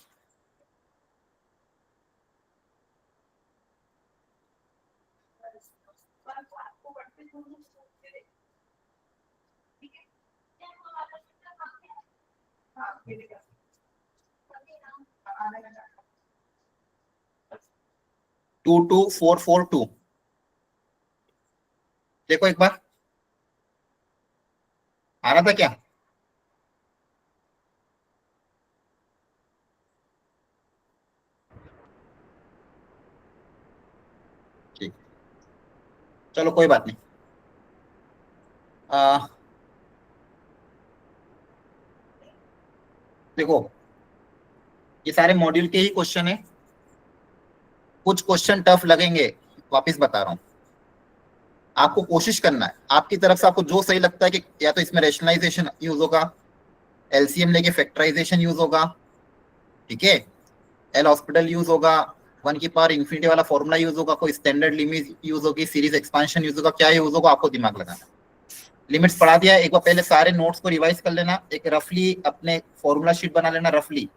Two two four four two, देखो एक बार, आ रहा था क्या? ठीक, चलो कोई बात नहीं। देखो, ये सारे मॉड्यूल के ही क्वेश्चन है, कुछ क्वेश्चन टफ लगेंगे, वापस बता रहा हूँ, आपको कोशिश करना है, आपकी तरफ से आपको जो सही लगता है कि या तो इसमें रेशनलाइजेशन यूज होगा, एलसीएम लेके फैक्टराइजेशन यूज होगा, ठीक है, एल हॉस्पिटल यूज होगा, 1⁻∞ वाला फॉर्मूला यूज होगा, कोई स्टैंडर्ड लिमिट यूज होगी, सीरीज एक्सपांशन यूज होगा, क्या यूज होगा आपको दिमाग लगाना। लिमिट्स पढ़ा दिया है, एक बार पहले सारे नोट्स को रिवाइज कर लेना, एक रफली अपने फॉर्मूला शीट बना लेना, रफली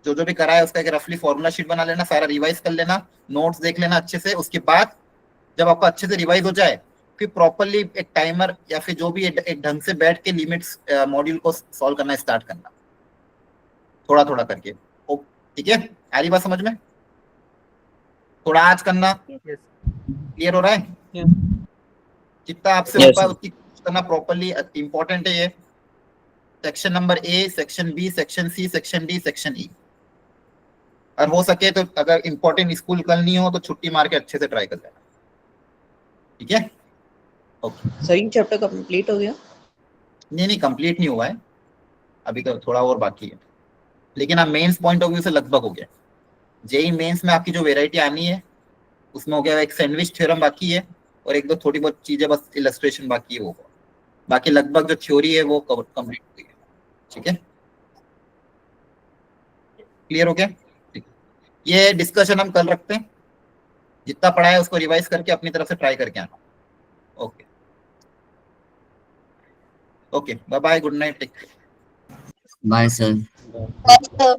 जो भी करा है उसका एक रफली फॉर्मूला शीट बना लेना, सारा रिवाइज कर लेना, नोट्स देख लेना अच्छे से, उसके बाद जब आपका अच्छे से रिवाइज हो जाए फिर प्रॉपरली एक टाइमर या फिर जो भी एक ढंग से बैठ के लिमिट्स मॉड्यूल को सॉल्व करना स्टार्ट करना, थोड़ा थोड़ा करके। ठीक है, आ रही बात समझ में? थोड़ा आज करना, क्लियर हो रहा है? जितना आपसे हो पाए उतनी करना प्रॉपरली, इंपॉर्टेंट है ये। Section number A, section B, section C, section D, section E. और हो सके तो अगर इंपॉर्टेंट स्कूल कल नहीं हो तो छुट्टी मार के अच्छे से ट्राई कर लेना, ठीक है? ओके। सर ये चैप्टर कंप्लीट हो गया? नहीं कंप्लीट नहीं हुआ है, अभी तो थोड़ा और बाकी है, लेकिन आप मेंस पॉइंट ऑफ व्यू से लगभग हो गया। जेई मेंस में आपकी जो वेराइटी आनी है उसमें हो गया, एक सैंडविच थ्योरम बाकी है और एक दो थोड़ी बहुत चीजें बस इलस्ट्रेशन बाकी है, वो बाकी लगभग जो थ्योरी है वो कंप्लीट हो गई है। ठीक है, क्लियर हो गया? ये डिस्कशन हम कल रखते हैं, जितना पढ़ा है उसको रिवाइज करके अपनी तरफ से ट्राई करके आना। Okay okay, bye bye, good night, take care. Bye sir. Sir